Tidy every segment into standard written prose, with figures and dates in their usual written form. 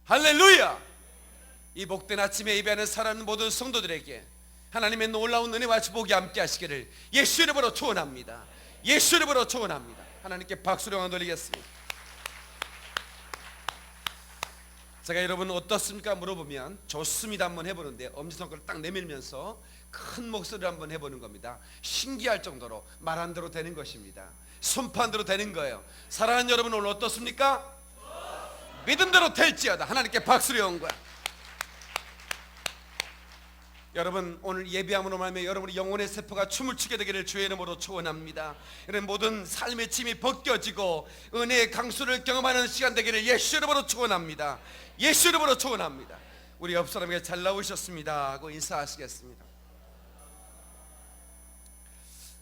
할렐루야. 이 복된 아침에 예배하는 사랑하는 모든 성도들에게 하나님의 놀라운 은혜와 축복이 함께 하시기를 예수 이름으로 축원합니다. 예수 이름으로 축원합니다. 하나님께 박수를 영광 돌리겠습니다. 제가 여러분 어떻습니까 물어보면 좋습니다 한번 해보는데 엄지손가락을 딱 내밀면서 큰 목소리로 한번 해보는 겁니다. 신기할 정도로 말한 대로 되는 것입니다. 선포한 대로 되는 거예요. 사랑하는 여러분 오늘 어떻습니까? 믿음대로 될지어다. 하나님께 박수를 온 거야. 여러분 오늘 예배함으로 말미암아 여러분의 영혼의 세포가 춤을 추게 되기를 주의 이름으로 축원합니다. 여러분 모든 삶의 짐이 벗겨지고 은혜의 강수를 경험하는 시간 되기를 예수 이름으로 축원합니다. 예수 이름으로 축원합니다. 우리 옆 사람에게 잘 나오셨습니다 하고 인사하시겠습니다.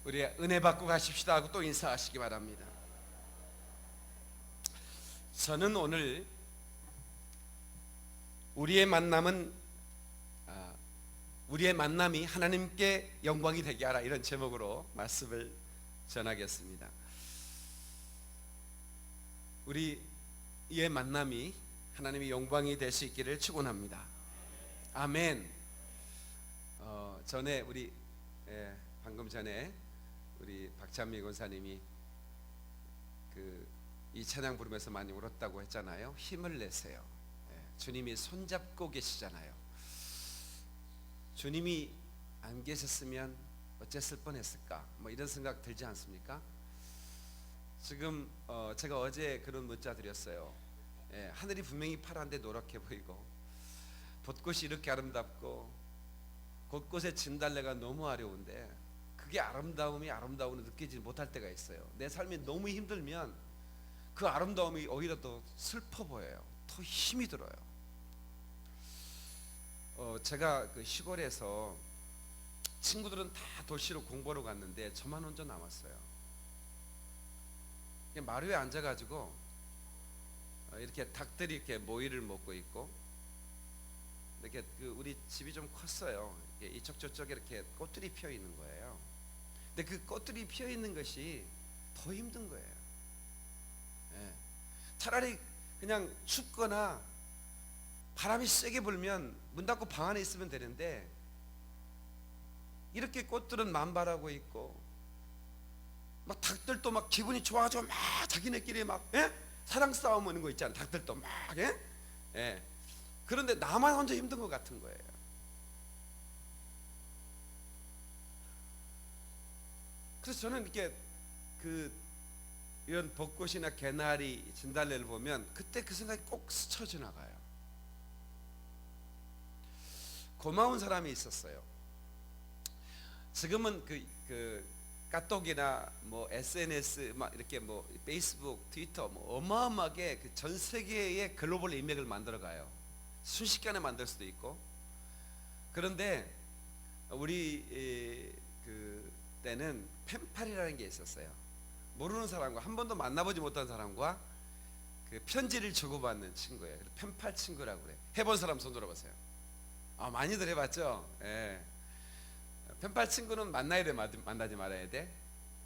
우리 은혜 받고 가십시다 하고 또 인사하시기 바랍니다. 저는 오늘 우리의 만남이 하나님께 영광이 되게 하라 이런 제목으로 말씀을 전하겠습니다. 우리의 만남이 하나님의 영광이 될 수 있기를 축원합니다. 아멘. 전에 방금 전에 우리 박찬미 권사님이 이 찬양 부르면서 많이 울었다고 했잖아요. 힘을 내세요. 주님이 손잡고 계시잖아요. 주님이 안 계셨으면 어쨌을 뻔했을까 이런 생각 들지 않습니까? 지금 제가 어제 그런 문자 드렸어요. 하늘이 분명히 파란데 노랗게 보이고 벚꽃이 이렇게 아름답고 곳곳에 진달래가 너무 아려운데 그게 아름다움을 느끼지 못할 때가 있어요. 내 삶이 너무 힘들면 그 아름다움이 오히려 더 슬퍼 보여요. 더 힘이 들어요. 제가 그 시골에서 친구들은 다 도시로 공부하러 갔는데 저만 혼자 남았어요. 마루에 앉아가지고 이렇게 닭들이 이렇게 모이를 먹고 있고 이렇게 우리 집이 좀 컸어요. 이쪽 저쪽에 이렇게 꽃들이 피어 있는 거예요. 근데 그 꽃들이 피어 있는 것이 더 힘든 거예요. 차라리 그냥 춥거나 바람이 세게 불면 문 닫고 방 안에 있으면 되는데 이렇게 꽃들은 만발하고 있고 막 닭들도 막 기분이 좋아가지고 막 자기네끼리 막 사랑 싸움 하는 거 있잖아요. 닭들도 막 그런데 나만 혼자 힘든 것 같은 거예요. 그래서 저는 이렇게 이런 벚꽃이나 개나리, 진달래를 보면 그때 그 생각이 꼭 스쳐 지나가요. 고마운 사람이 있었어요. 지금은 카톡이나 SNS 이렇게 페이스북, 트위터 어마어마하게 전 세계의 글로벌 인맥을 만들어가요. 순식간에 만들 수도 있고. 그런데 우리 때는 펜팔이라는 게 있었어요. 모르는 사람과 한 번도 만나보지 못한 사람과 편지를 주고받는 친구예요. 펜팔 친구라고 그래. 해본 사람 손 들어보세요. 많이들 해봤죠. 펜팔 친구는 만나야 돼, 만나지 말아야 돼?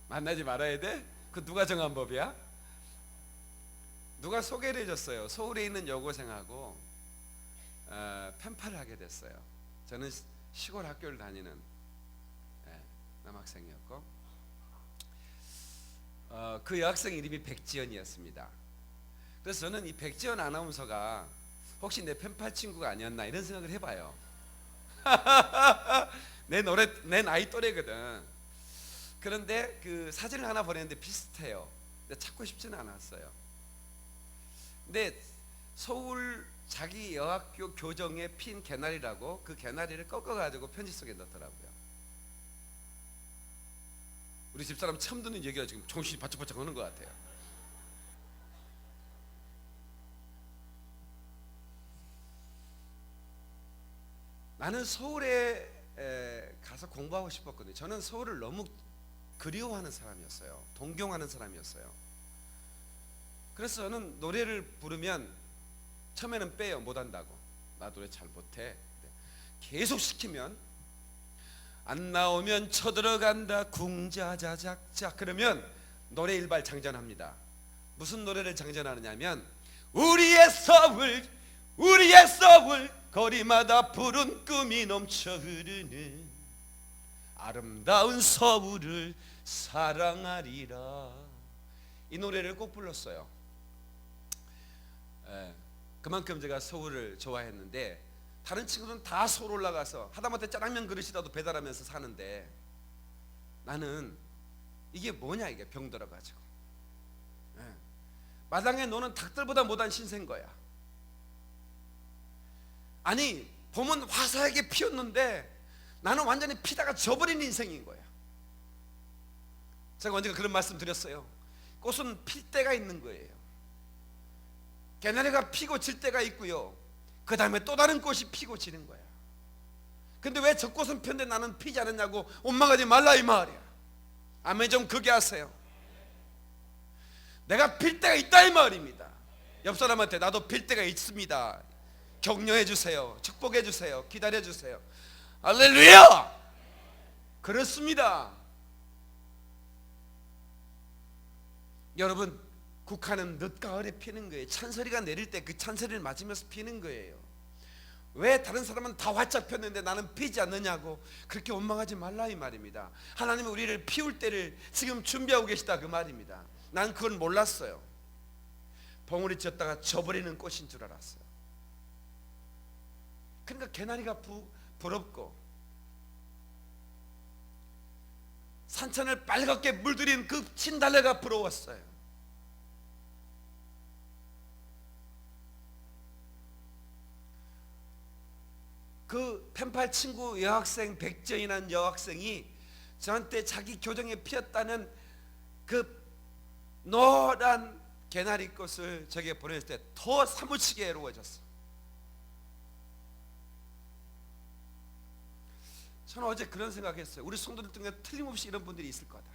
만나지 말아야 돼? 그 누가 정한 법이야? 누가 소개를 해줬어요. 서울에 있는 여고생하고 펜팔을 하게 됐어요. 저는 시골 학교를 다니는 남학생이었고 그 여학생 이름이 백지연이었습니다. 그래서 저는 이 백지연 아나운서가 혹시 내 펜팔 친구가 아니었나 이런 생각을 해봐요. 내 나이 또래거든. 그런데 그 사진을 하나 보냈는데 비슷해요. 근데 찾고 싶지는 않았어요. 근데 서울 자기 여학교 교정에 핀 개나리라고 그 개나리를 꺾어가지고 편지 속에 넣더라고요. 우리 집사람 처음 듣는 얘기가 지금 정신이 바짝바짝 하는 것 같아요. 나는 서울에 가서 공부하고 싶었거든요. 저는 서울을 너무 그리워하는 사람이었어요. 동경하는 사람이었어요. 그래서 저는 노래를 부르면 처음에는 빼요. 못한다고. 나 노래 잘 못해. 계속 시키면 안 나오면 쳐들어간다 궁자자작자 그러면 노래 일발 장전합니다. 무슨 노래를 장전하느냐면 우리의 서울 우리의 서울 거리마다 푸른 꿈이 넘쳐 흐르는 아름다운 서울을 사랑하리라. 이 노래를 꼭 불렀어요. 그만큼 제가 서울을 좋아했는데, 다른 친구들은 다 서울 올라가서 하다못해 짜장면 그릇이라도 배달하면서 사는데, 나는 이게 뭐냐, 이게 병들어가지고 마당에 노는 닭들보다 못한 신세인 거야. 아니, 봄은 화사하게 피었는데 나는 완전히 피다가 져버린 인생인 거야. 제가 언젠가 그런 말씀 드렸어요. 꽃은 필 때가 있는 거예요. 개나리가 피고 질 때가 있고요, 그 다음에 또 다른 꽃이 피고 지는 거야. 근데 왜 저 꽃은 폈는데 나는 피지 않았냐고 원망하지 말라 이 말이야. 아멘 좀 크게 하세요. 내가 필 때가 있다 이 말입니다. 옆 사람한테 나도 필 때가 있습니다 격려해 주세요, 축복해 주세요, 기다려 주세요. 할렐루야. 그렇습니다. 여러분, 국화는 늦가을에 피는 거예요. 찬소리가 내릴 때 그 찬소리를 맞으면서 피는 거예요. 왜 다른 사람은 다 활짝 폈는데 나는 피지 않느냐고 그렇게 원망하지 말라 이 말입니다. 하나님은 우리를 피울 때를 지금 준비하고 계시다 그 말입니다. 난 그걸 몰랐어요. 봉우리 졌다가 져버리는 꽃인 줄 알았어요. 그러니까 개나리가 부럽고 산천을 빨갛게 물들인 그 진달래가 부러웠어요. 그 펜팔 친구 여학생, 백정이라는 여학생이 저한테 자기 교정에 피었다는 그 노란 개나리 꽃을 저에게 보냈을 때 더 사무치게 애로워졌어. 저는 어제 그런 생각했어요. 우리 성도들 중에 틀림없이 이런 분들이 있을 거다.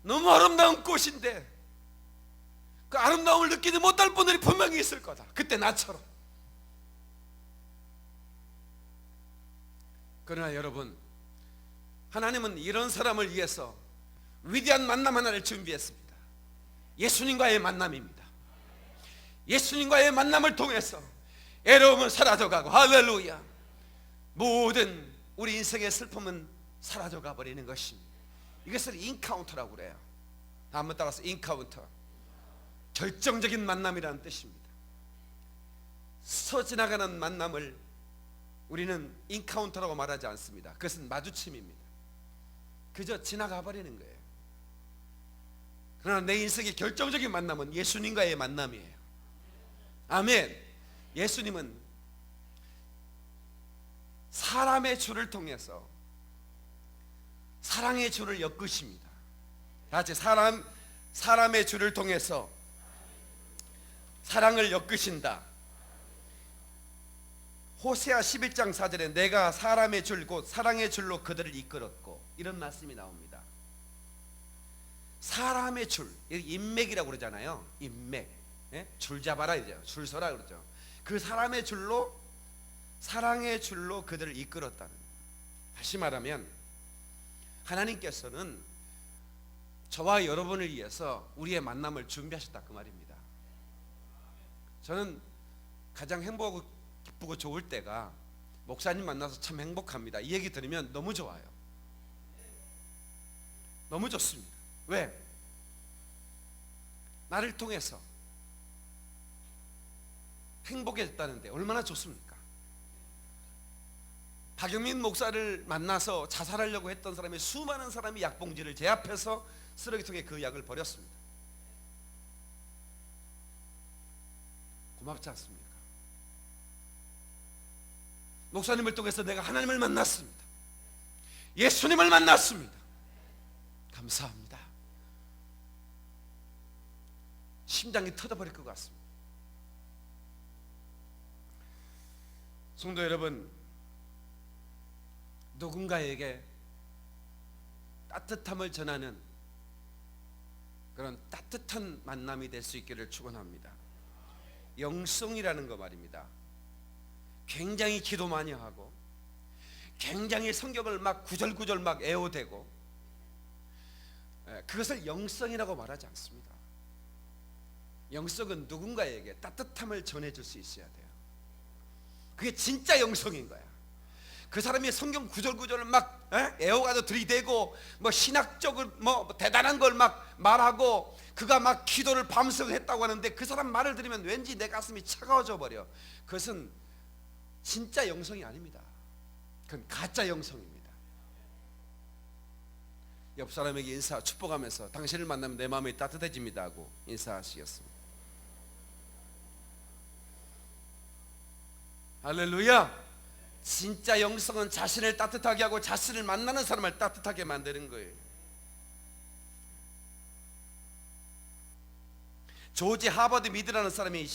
너무 아름다운 꽃인데 그 아름다움을 느끼지 못할 분들이 분명히 있을 거다. 그때 나처럼. 그러나 여러분, 하나님은 이런 사람을 위해서 위대한 만남 하나를 준비했습니다. 예수님과의 만남입니다. 예수님과의 만남을 통해서 애로움은 사라져가고, 할렐루야, 모든 우리 인생의 슬픔은 사라져가 버리는 것입니다. 이것을 인카운터라고 그래요. 한번 따라서 인카운터. 결정적인 만남이라는 뜻입니다. 스쳐 지나가는 만남을 우리는 인카운터라고 말하지 않습니다. 그것은 마주침입니다. 그저 지나가 버리는 거예요. 그러나 내 인생의 결정적인 만남은 예수님과의 만남이에요. 아멘. 예수님은 사람의 줄을 통해서 사랑의 줄을 엮으십니다. 같이 사람의 줄을 통해서 사랑을 엮으신다. 호세아 11장 4절에 내가 사람의 줄 곧 사랑의 줄로 그들을 이끌었고, 이런 말씀이 나옵니다. 사람의 줄, 인맥이라고 그러잖아요. 인맥, 줄 잡아라 이죠. 줄 서라 그러죠. 그 사람의 줄로, 사랑의 줄로 그들을 이끌었다는, 다시 말하면 하나님께서는 저와 여러분을 위해서 우리의 만남을 준비하셨다 그 말입니다. 저는 가장 행복하고 기쁘고 좋을 때가 목사님 만나서 참 행복합니다. 이 얘기 들으면 너무 좋아요. 너무 좋습니다. 왜? 나를 통해서 행복해졌다는데 얼마나 좋습니까? 박영민 목사를 만나서 자살하려고 했던 사람의 수많은 사람이 약봉지를 제 앞에서 쓰레기통에 그 약을 버렸습니다. 고맙지 않습니까? 목사님을 통해서 내가 하나님을 만났습니다. 예수님을 만났습니다. 감사합니다. 심장이 터져버릴 것 같습니다. 성도 여러분, 누군가에게 따뜻함을 전하는 그런 따뜻한 만남이 될 수 있기를 축원합니다. 영성이라는 거 말입니다. 굉장히 기도 많이 하고 굉장히 성경을 막 구절구절 막 애호대고, 그것을 영성이라고 말하지 않습니다. 영성은 누군가에게 따뜻함을 전해줄 수 있어야 돼요. 그게 진짜 영성인 거야. 그 사람이 성경 구절구절을 막 애호가도 들이대고 뭐 신학적으로 뭐 대단한 걸 막 말하고 그가 막 기도를 밤새고 했다고 하는데 그 사람 말을 들으면 왠지 내 가슴이 차가워져 버려. 그것은 진짜 영성이 아닙니다. 그건 가짜 영성입니다. 옆 사람에게 인사 축복하면서 당신을 만나면 내 마음이 따뜻해집니다 하고 인사하시겠습니다. 할렐루야. 진짜 영성은 자신을 따뜻하게 하고 자신을 만나는 사람을 따뜻하게 만드는 거예요. 조지 하버드 미드라는 사람이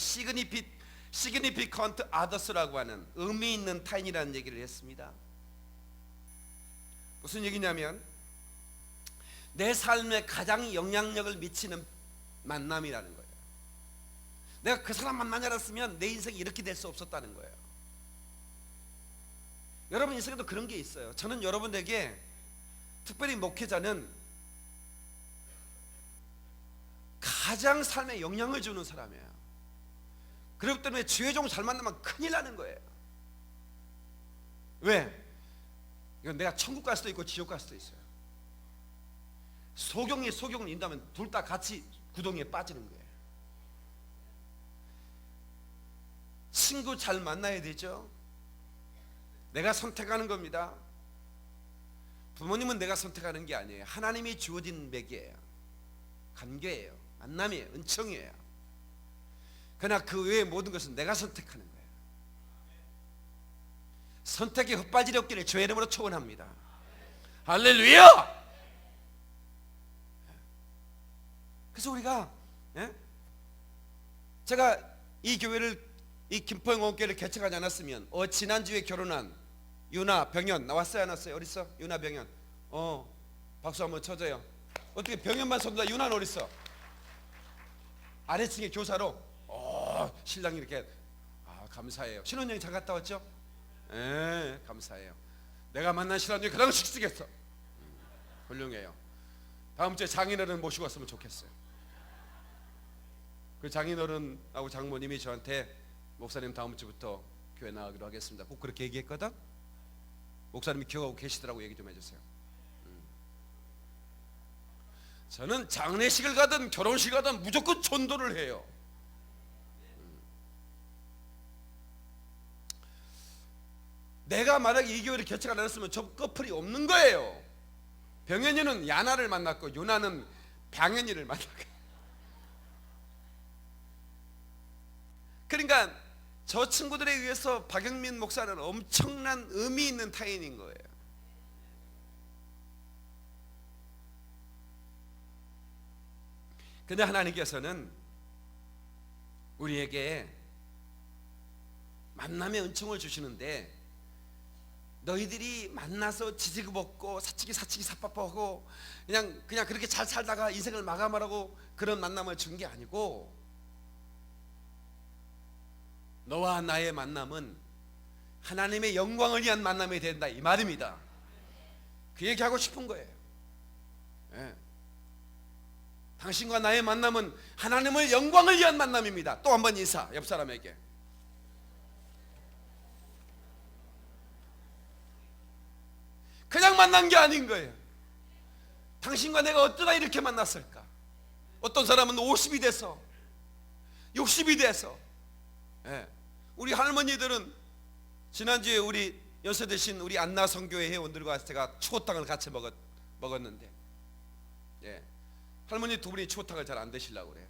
시그니피컨트 아더스라고 하는 의미 있는 타인이라는 얘기를 했습니다. 무슨 얘기냐면 내 삶에 가장 영향력을 미치는 만남이라는 거예요. 내가 그 사람 만나지 않았으면 내 인생이 이렇게 될 수 없었다는 거예요. 여러분 인생에도 그런 게 있어요. 저는 여러분에게 특별히 목회자는 가장 삶에 영향을 주는 사람이에요. 그렇기 때문에 주의 종 잘 만나면 큰일 나는 거예요. 왜? 이건 내가 천국 갈 수도 있고 지옥 갈 수도 있어요. 소경을 인다면 둘 다 같이 구덩이에 빠지는 거예요. 친구 잘 만나야 되죠. 내가 선택하는 겁니다. 부모님은 내가 선택하는 게 아니에요. 하나님이 주어진 매개예요. 관계예요. 만남이에요. 은총이에요. 그러나 그 외의 모든 것은 내가 선택하는 거예요. 선택이 헛발질이 없기를 주의 이름으로 축원합니다. 할렐루야. 그래서 우리가 제가 이 교회를 이 김포영 원교회를 개척하지 않았으면 지난주에 결혼한 유나 병현 나왔어요 안 왔어요? 어디 있어? 유나 병현. 박수 한번 쳐줘요. 어떻게 병현만 손들어? 유나는 어디 있어? 아래층에 교사로. 신랑이 이렇게 감사해요. 신혼여행 잘 갔다 왔죠? 예, 감사해요. 내가 만난 신랑이 가장 씩씩했어. 훌륭해요. 다음 주에 장인어른 모시고 왔으면 좋겠어요. 그 장인어른하고 장모님이 저한테 목사님 다음 주부터 교회 나가기로 하겠습니다. 꼭 그렇게 얘기했거든. 목사님이 기억하고 계시더라고. 얘기 좀 해주세요. 저는 장례식을 가든 결혼식을 가든 무조건 전도를 해요. 내가 만약에 이 교회를 개척 안 했으면 저 커플이 없는 거예요. 병현이는 야나를 만났고 유나는 방현이를 만났고. 그러니까 저 친구들에 의해서 박영민 목사는 엄청난 의미 있는 타인인 거예요. 근데 하나님께서는 우리에게 만남의 은총을 주시는데 너희들이 만나서 지지고 먹고 사치기 삽밥하고 그냥 그렇게 잘 살다가 인생을 마감하라고 그런 만남을 준 게 아니고 너와 나의 만남은 하나님의 영광을 위한 만남이 된다 이 말입니다. 그 얘기하고 싶은 거예요. 당신과 나의 만남은 하나님의 영광을 위한 만남입니다. 또 한 번 인사 옆 사람에게. 그냥 만난 게 아닌 거예요. 당신과 내가 어쩌다 이렇게 만났을까? 어떤 사람은 50이 돼서 60이 돼서 우리 할머니들은 지난주에 우리 연세드신 우리 안나 선교회 회원들과 제가 추어탕을 같이 먹었는데 할머니 두 분이 추어탕을 잘 안 드시려고 그래요.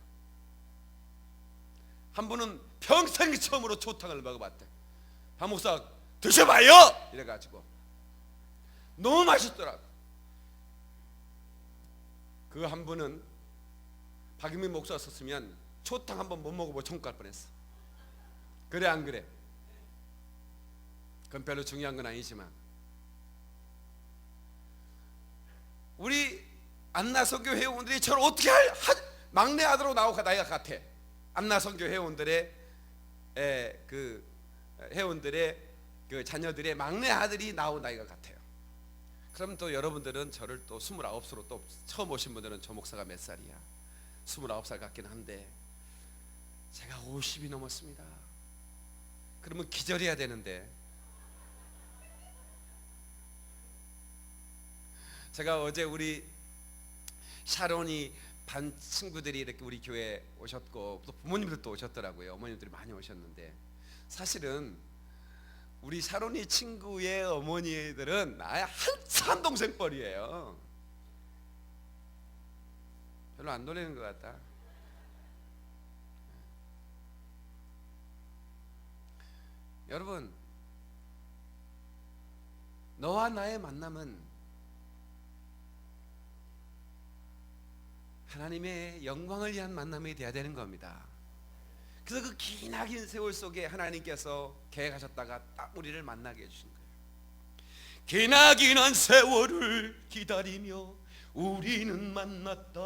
한 분은 평생 처음으로 추어탕을 먹어봤대. 박 목사 드셔봐요 이래가지고 너무 맛있더라고. 그 한 분은 박유민 목사가 썼으면 추어탕 한번 못 먹어보고 천국 갈 뻔했어. 그래 안 그래? 그건 별로 중요한 건 아니지만 우리 안나선교 회원들이 저를 어떻게 막내 아들로 나오고 나이가 같아. 안나선교 회원들의 그 회원들의 그 자녀들의 막내 아들이 나온 나이가 같아요. 그럼 또 여러분들은 저를 또 29으로 또 처음 오신 분들은 저 목사가 몇 살이야? 29살 같긴 한데 제가 50이 넘었습니다. 그러면 기절해야 되는데, 제가 어제 우리 샤론이 반 친구들이 이렇게 우리 교회 오셨고 또 부모님들도 오셨더라고요. 어머님들이 많이 오셨는데, 사실은 우리 샤론이 친구의 어머니들은 나의 한참 동생 뻘이에요. 별로 안 놀리는 것 같다. 여러분, 너와 나의 만남은 하나님의 영광을 위한 만남이 되어야 되는 겁니다. 그래서 그 기나긴 세월 속에 하나님께서 계획하셨다가 딱 우리를 만나게 해주신 거예요. 기나긴 세월을 기다리며 우리는 만났다.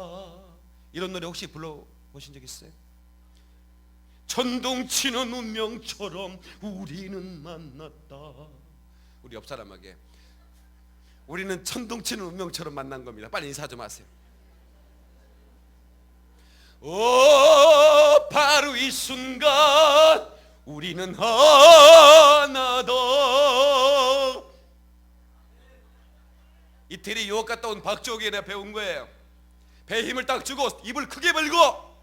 이런 노래 혹시 불러보신 적 있어요? 천둥치는 운명처럼 우리는 만났다. 우리 옆 사람에게 우리는 천둥치는 운명처럼 만난 겁니다. 빨리 인사 좀 하세요. 바로 이 순간 우리는 하나다. 이태리 유학 갔다 온 박조기에 내가 배운 거예요. 배에 힘을 딱 주고 입을 크게 벌고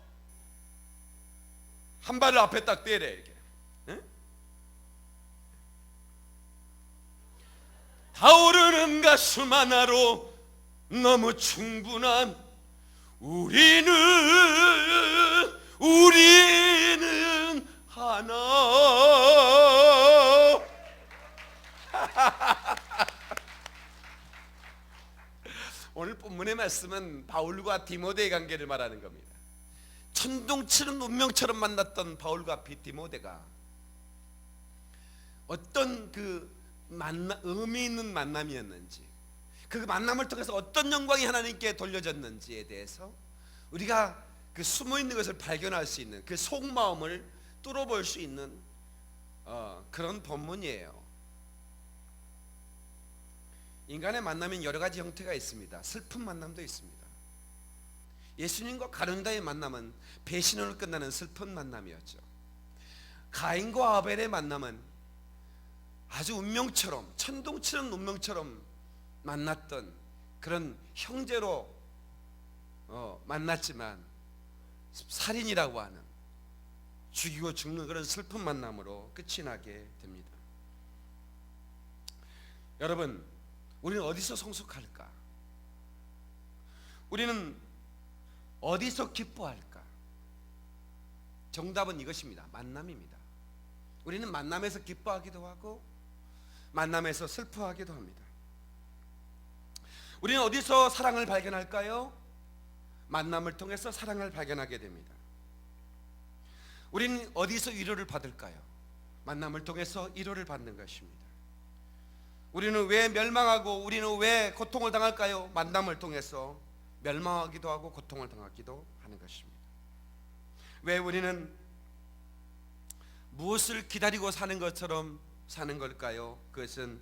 한 발을 앞에 딱 떼래 이렇게. 응? 타오르는 가슴 하나로 너무 충분한 우리는 하나. 오늘 본문의 말씀은 바울과 디모데의 관계를 말하는 겁니다. 천둥치는 운명처럼 만났던 바울과 디모데가 어떤 의미 있는 만남이었는지, 그 만남을 통해서 어떤 영광이 하나님께 돌려졌는지에 대해서 우리가 그 숨어 있는 것을 발견할 수 있는, 그 속마음을 뚫어볼 수 있는 그런 본문이에요. 인간의 만남은 여러 가지 형태가 있습니다. 슬픈 만남도 있습니다. 예수님과 가룟다의 만남은 배신으로 끝나는 슬픈 만남이었죠. 가인과 아벨의 만남은 아주 운명처럼, 천둥치는 운명처럼 만났던 그런 형제로 만났지만 살인이라고 하는, 죽이고 죽는 그런 슬픈 만남으로 끝이 나게 됩니다. 여러분, 우리는 어디서 성숙할까? 우리는 어디서 기뻐할까? 정답은 이것입니다. 만남입니다. 우리는 만남에서 기뻐하기도 하고 만남에서 슬퍼하기도 합니다. 우리는 어디서 사랑을 발견할까요? 만남을 통해서 사랑을 발견하게 됩니다. 우리는 어디서 위로를 받을까요? 만남을 통해서 위로를 받는 것입니다. 우리는 왜 멸망하고 우리는 왜 고통을 당할까요? 만남을 통해서 멸망하기도 하고 고통을 당하기도 하는 것입니다. 왜 우리는 무엇을 기다리고 사는 것처럼 사는 걸까요? 그것은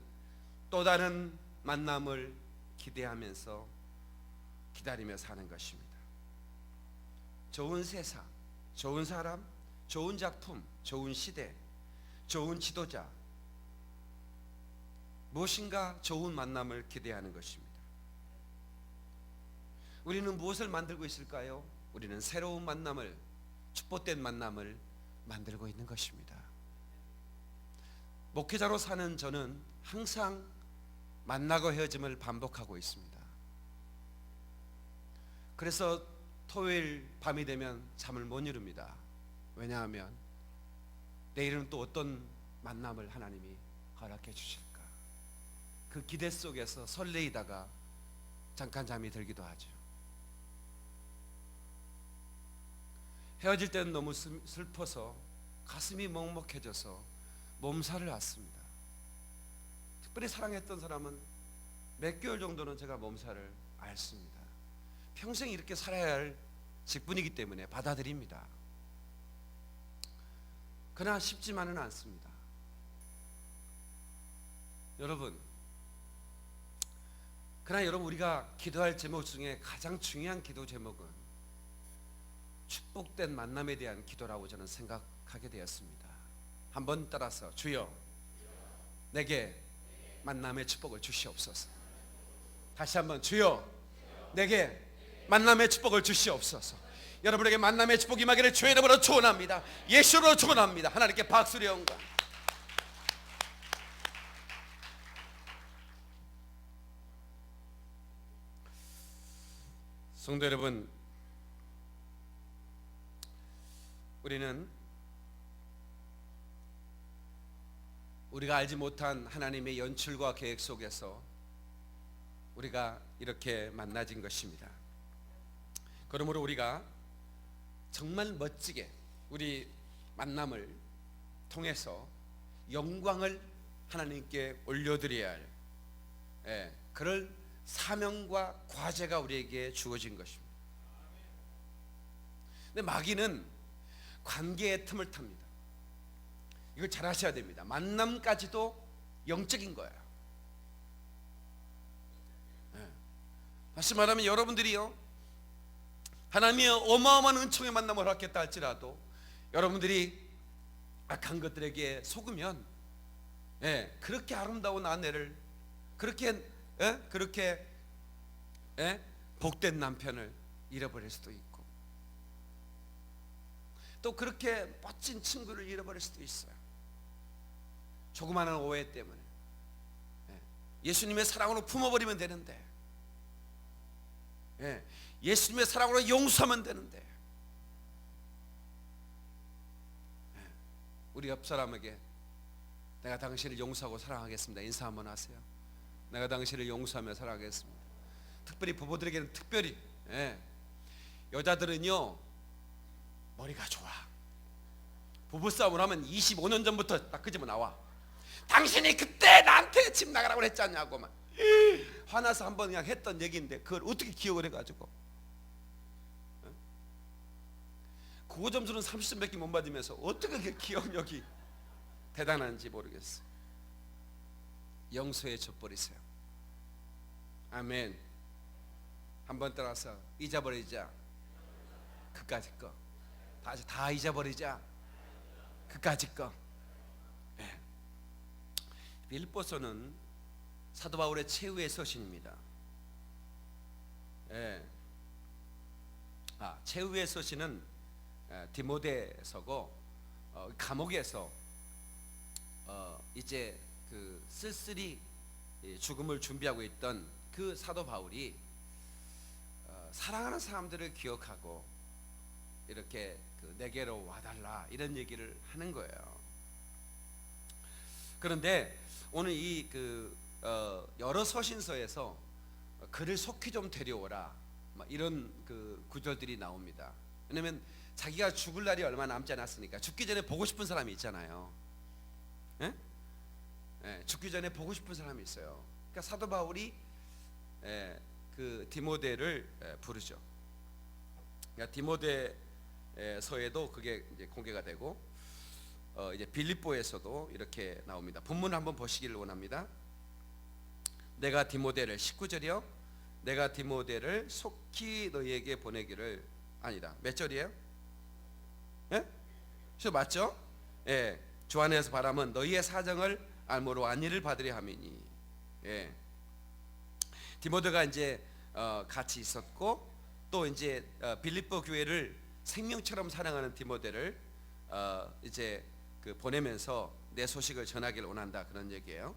또 다른 만남을 기대하면서 기다리며 사는 것입니다. 좋은 세상, 좋은 사람, 좋은 작품, 좋은 시대, 좋은 지도자, 무엇인가 좋은 만남을 기대하는 것입니다. 우리는 무엇을 만들고 있을까요? 우리는 새로운 만남을, 축복된 만남을 만들고 있는 것입니다. 목회자로 사는 저는 항상 만나고 헤어짐을 반복하고 있습니다. 그래서 토요일 밤이 되면 잠을 못 이룹니다. 왜냐하면 내일은 또 어떤 만남을 하나님이 허락해 주실까, 그 기대 속에서 설레이다가 잠깐 잠이 들기도 하죠. 헤어질 때는 너무 슬퍼서 가슴이 먹먹해져서 몸살을 앓습니다. 특별히 사랑했던 사람은 몇 개월 정도는 제가 몸살을 앓습니다. 평생 이렇게 살아야 할 직분이기 때문에 받아들입니다. 그러나 쉽지만은 않습니다. 여러분, 우리가 기도할 제목 중에 가장 중요한 기도 제목은 축복된 만남에 대한 기도라고 저는 생각하게 되었습니다. 한번 따라서 주여 내게 만남의 축복을 주시옵소서. 다시 한번 주여 내게 만남의 축복을 주시옵소서. 여러분에게 만남의 축복이 임하기를 주의 이름으로 축원합니다. 예수로 축원합니다. 하나님께 박수를 영광. 성도 여러분, 우리는 우리가 알지 못한 하나님의 연출과 계획 속에서 우리가 이렇게 만나진 것입니다. 그러므로 우리가 정말 멋지게 우리 만남을 통해서 영광을 하나님께 올려드려야 할 그럴 사명과 과제가 우리에게 주어진 것입니다. 근데 마귀는 관계의 틈을 탑니다. 이걸 잘 하셔야 됩니다. 만남까지도 영적인 거예요. 다시 말하면 여러분들이요, 하나님의 어마어마한 은총의 만남을 받겠다 할지라도 여러분들이 악한 것들에게 속으면 그렇게 아름다운 아내를 그렇게 복된 남편을 잃어버릴 수도 있고, 또 그렇게 멋진 친구를 잃어버릴 수도 있어요. 조그마한 오해 때문에. 예수님의 사랑으로 품어버리면 되는데, 예수님의 사랑으로 용서하면 되는데, 우리 옆 사람에게 내가 당신을 용서하고 사랑하겠습니다. 인사 한번 하세요. 내가 당신을 용서하며 사랑하겠습니다. 특별히 부부들에게는 특별히 여자들은요 머리가 좋아. 부부싸움을 하면 25년 전부터 딱 그 집은 나와. 당신이 그때 나한테 집 나가라고 했지 않냐고 막 화나서 한번 그냥 했던 얘기인데 그걸 어떻게 기억을 해가지고 국어 점수는 30점밖에 못 받으면서 어떻게 그렇게 기억력이 대단한지 모르겠어요. 영서에 져버리세요. 아멘. 한번 따라서 잊어버리자. 그까짓 거 다 잊어버리자. 그까짓 거. 빌립보서는 사도 바울의 최후의 서신입니다. 최후의 서신은 디모데서고 감옥에서 이제 그 쓸쓸히 죽음을 준비하고 있던 그 사도 바울이 사랑하는 사람들을 기억하고 이렇게 내게로 와달라 이런 얘기를 하는 거예요. 그런데 오늘 이 여러 서신서에서 그를 속히 좀 데려오라 이런 그 구절들이 나옵니다. 왜냐하면 자기가 죽을 날이 얼마 남지 않았으니까 죽기 전에 보고 싶은 사람이 있잖아요. 죽기 전에 보고 싶은 사람이 있어요. 그러니까 사도 바울이 그 디모데를 부르죠. 그러니까 디모데서에도 그게 이제 공개가 되고 이제 빌립보에서도 이렇게 나옵니다. 본문을 한번 보시기를 원합니다. 내가 디모데를 19절이요. 내가 디모데를 속히 너희에게 보내기를 아니다. 몇 절이에요? 맞죠? 주 안에서 바람은 너희의 사정을 알므로 안위를 받으려 함이니. 디모데가 이제 같이 있었고 또 이제 빌립보 교회를 생명처럼 사랑하는 디모데를 이제 보내면서 내 소식을 전하기를 원한다 그런 얘기예요.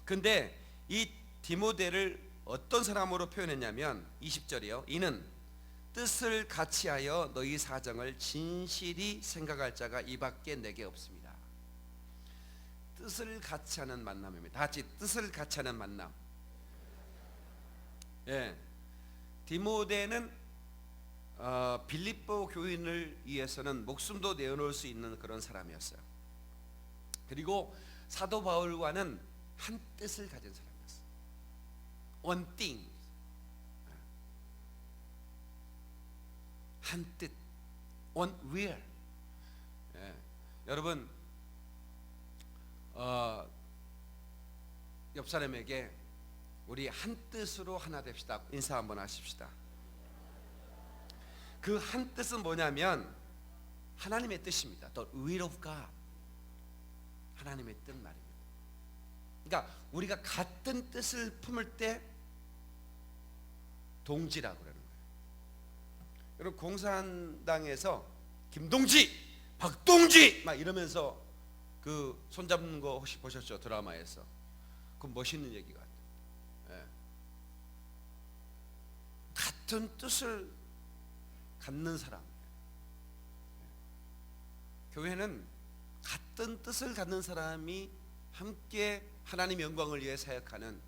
근데 이 디모데를 어떤 사람으로 표현했냐면 20절이요. 이는 뜻을 같이하여 너희 사정을 진실이 생각할 자가 이밖에 내게 없습니다. 뜻을 같이하는 만남입니다. 다 같이 뜻을 같이하는 만남. 디모데는 빌립보 교인을 위해서는 목숨도 내어놓을 수 있는 그런 사람이었어요. 그리고 사도 바울과는 한 뜻을 가진 사람이었어요. One thing. 한 뜻. One will. 여러분 옆 사람에게 우리 한 뜻으로 하나 됩시다. 인사 한번 하십시다. 그 한 뜻은 뭐냐면 하나님의 뜻입니다. The will of God. 하나님의 뜻 말입니다. 그러니까 우리가 같은 뜻을 품을 때 동지라고 그러는 거예요. 여러분 공산당에서 김동지, 박동지 막 이러면서 그 손잡는 거 혹시 보셨죠? 드라마에서. 그건 멋있는 얘기 같아요. 예. 같은 뜻을 갖는 사람. 교회는 같은 뜻을 갖는 사람이 함께 하나님 영광을 위해 사역하는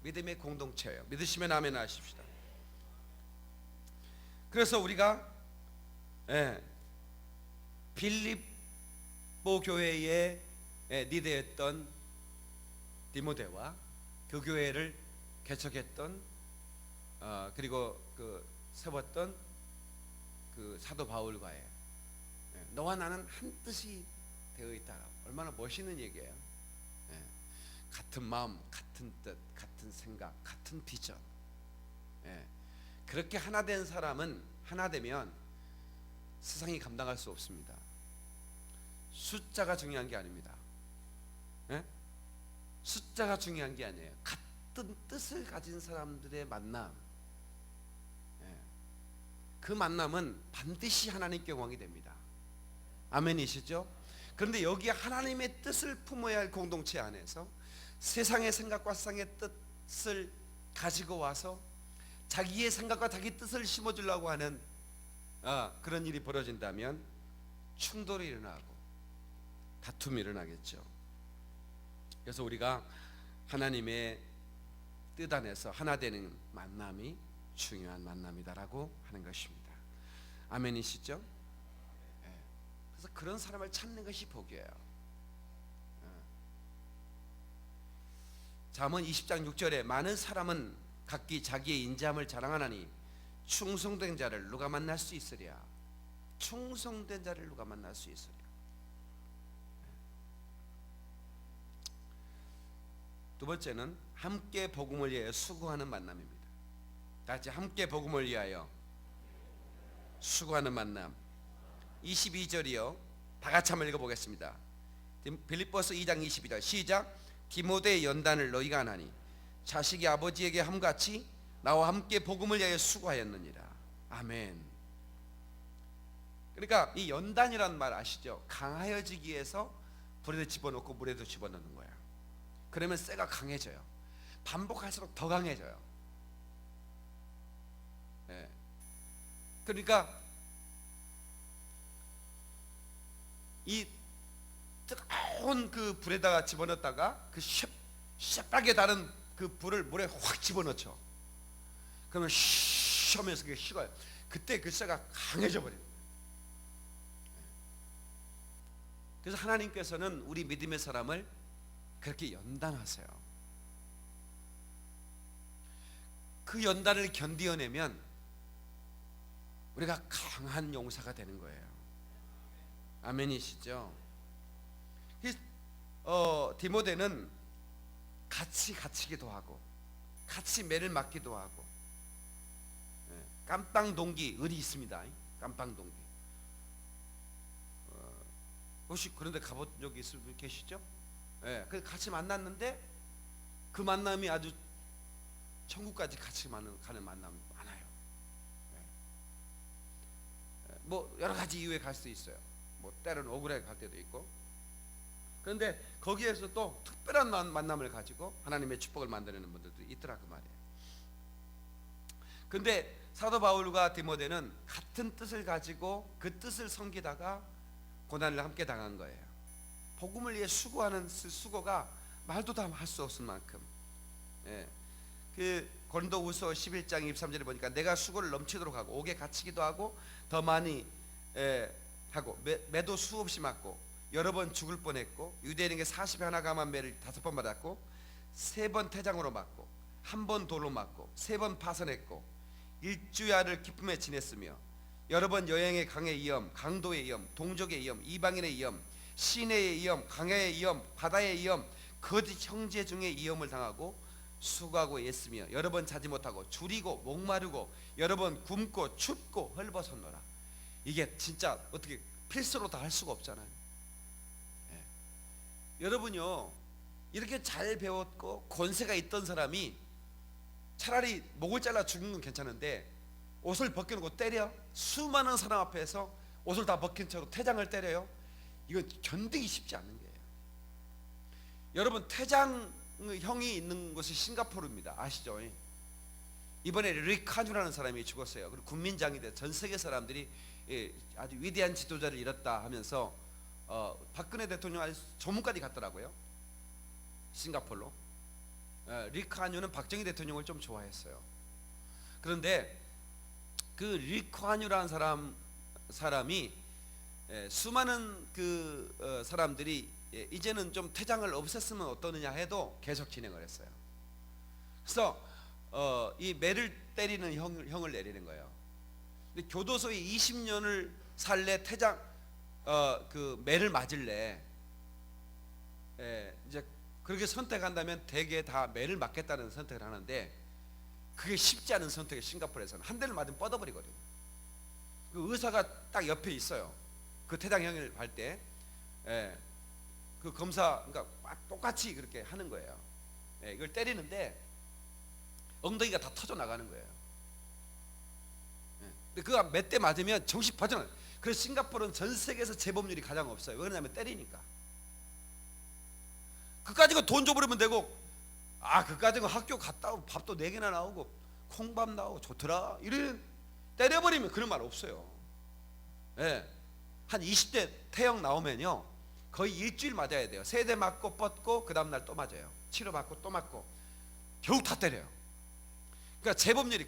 믿음의 공동체예요. 믿으시면 아멘 하십시다. 그래서 우리가 빌립보 교회의 리더였던 디모데와 그 교회를 개척했던 그리고 그 세웠던 그 사도 바울과의 너와 나는 한 뜻이 되어 있다. 얼마나 멋있는 얘기예요. 같은 마음, 같은 뜻, 같은 생각, 같은 비전. 그렇게 하나 된 사람은 하나 되면 세상이 감당할 수 없습니다. 숫자가 중요한 게 아닙니다. 숫자가 중요한 게 아니에요. 같은 뜻을 가진 사람들의 만남. 그 만남은 반드시 하나님께 영광이 됩니다. 아멘이시죠? 그런데 여기 하나님의 뜻을 품어야 할 공동체 안에서 세상의 생각과 세상의 뜻을 가지고 와서 자기의 생각과 자기 뜻을 심어주려고 하는 그런 일이 벌어진다면 충돌이 일어나고 다툼이 일어나겠죠. 그래서 우리가 하나님의 뜻 안에서 하나 되는 만남이 중요한 만남이다라고 하는 것입니다. 아멘이시죠? 그래서 그런 사람을 찾는 것이 복이에요. 잠언 20장 6절에 많은 사람은 각기 자기의 인자함을 자랑하나니 충성된 자를 누가 만날 수 있으랴. 충성된 자를 누가 만날 수 있으랴. 두 번째는 함께 복음을 위하여 수고하는 만남입니다. 같이 함께 복음을 위하여 수고하는 만남. 22절이요. 다 같이 한번 읽어보겠습니다. 빌립보서 2장 22절 시작. 디모데의 연단을 너희가 하나니 자식이 아버지에게 함같이 나와 함께 복음을 위하여 수고하였느니라. 아멘. 그러니까 이 연단이란 말 아시죠? 강하여지기 위해서 불에도 집어넣고 물에도 집어넣는 거야. 그러면 쇠가 강해져요. 반복할수록 더 강해져요. 그러니까 이 뜨거운 그 불에다가 집어넣었다가 그 새빨게 다른 그 불을 물에 확 집어넣죠. 그러면 쉬 하면서 그게 식어요. 그때 그 쇠가 강해져 버립니다. 그래서 하나님께서는 우리 믿음의 사람을 그렇게 연단하세요. 그 연단을 견디어내면 우리가 강한 용사가 되는 거예요. 아멘이시죠? 디모데는 같이 갇히기도 하고 같이 매를 맞기도 하고 깜빵 동기 을이 있습니다. 깜빵 동기. 혹시 그런데 가본 적이 있을 분 계시죠? 그래서 같이 만났는데 그 만남이 아주 천국까지 같이 가는 만남 많아요. 뭐 여러 가지 이유에 갈 수 있어요. 뭐 때로는 억울하게 갈 때도 있고. 그런데 거기에서 또 특별한 만남을 가지고 하나님의 축복을 만들어내는 분들도 있더라 그 말이에요. 근데 사도 바울과 디모데는 같은 뜻을 가지고 그 뜻을 섬기다가 고난을 함께 당한 거예요. 복음을 위해 수고하는 수고가 말도 다 할 수 없을 만큼. 그 고린도후서 11장 23절에 보니까 내가 수고를 넘치도록 하고 옥에 갇히기도 하고 더 많이 하고 매도 수없이 맞고 여러 번 죽을 뻔했고 유대인에게 40에 하나 감한 매를 5번 받았고 3번 태장으로 맞고 1번 돌로 맞고 3번 파선했고 일주야를 기쁨에 지냈으며 여러 번 여행의 강의 위험, 강도의 위험, 동족의 위험, 이방인의 위험, 시내의 위험, 강야의 위험, 바다의 위험, 거짓 형제 중에 위험을 당하고 수고하고 애쓰며 여러 번 자지 못하고 줄이고 목마르고 여러 번 굶고 춥고 헐벗었노라. 이게 진짜 어떻게 필수로 다 할 수가 없잖아요. 예. 여러분요, 이렇게 잘 배웠고 권세가 있던 사람이 차라리 목을 잘라 죽는 건 괜찮은데 옷을 벗겨놓고 때려, 수많은 사람 앞에서 옷을 다 벗긴 채로 태장을 때려요. 이건 견디기 쉽지 않은 거예요. 여러분, 태장형이 있는 곳이 싱가포르입니다. 아시죠? 이번에 리카누라는 사람이 죽었어요. 그리고 군민장이 돼 전 세계 사람들이 아주 위대한 지도자를 잃었다 하면서 박근혜 대통령 아주 조문까지 갔더라고요. 싱가포르로. 리카누는 박정희 대통령을 좀 좋아했어요. 그런데 그 리카누라는 사람이 수많은 그 사람들이 이제는 좀 퇴장을 없앴으면 어떠느냐 해도 계속 진행을 했어요. 그래서 이 매를 때리는 형을 내리는 거예요. 근데 교도소에 20년을 살래 퇴장 그 매를 맞을래 이제 그렇게 선택한다면 대개 다 매를 맞겠다는 선택을 하는데 그게 쉽지 않은 선택이 싱가포르에서는 한 대를 맞으면 뻗어버리거든요. 그 의사가 딱 옆에 있어요. 그 퇴장형을 할 때 그 검사 그러니까 똑같이 그렇게 하는 거예요. 이걸 때리는데 엉덩이가 다 터져 나가는 거예요. 근데 그가 몇 대 맞으면 정신 빠져나요. 그래서 싱가포르는 전 세계에서 재범률이 가장 없어요. 왜 그러냐면 때리니까. 그까짓 돈 줘버리면 되고, 그까짓 학교 갔다 오고 밥도 4개나 나오고 콩밥 나오고 좋더라 이래 때려버리면 그런 말 없어요. 한 20대 태형 나오면요 거의 일주일 맞아야 돼요. 3대 맞고 뻗고 그 다음날 또 맞아요. 치료받고 또 맞고 겨우 다 때려요. 그러니까 재범률이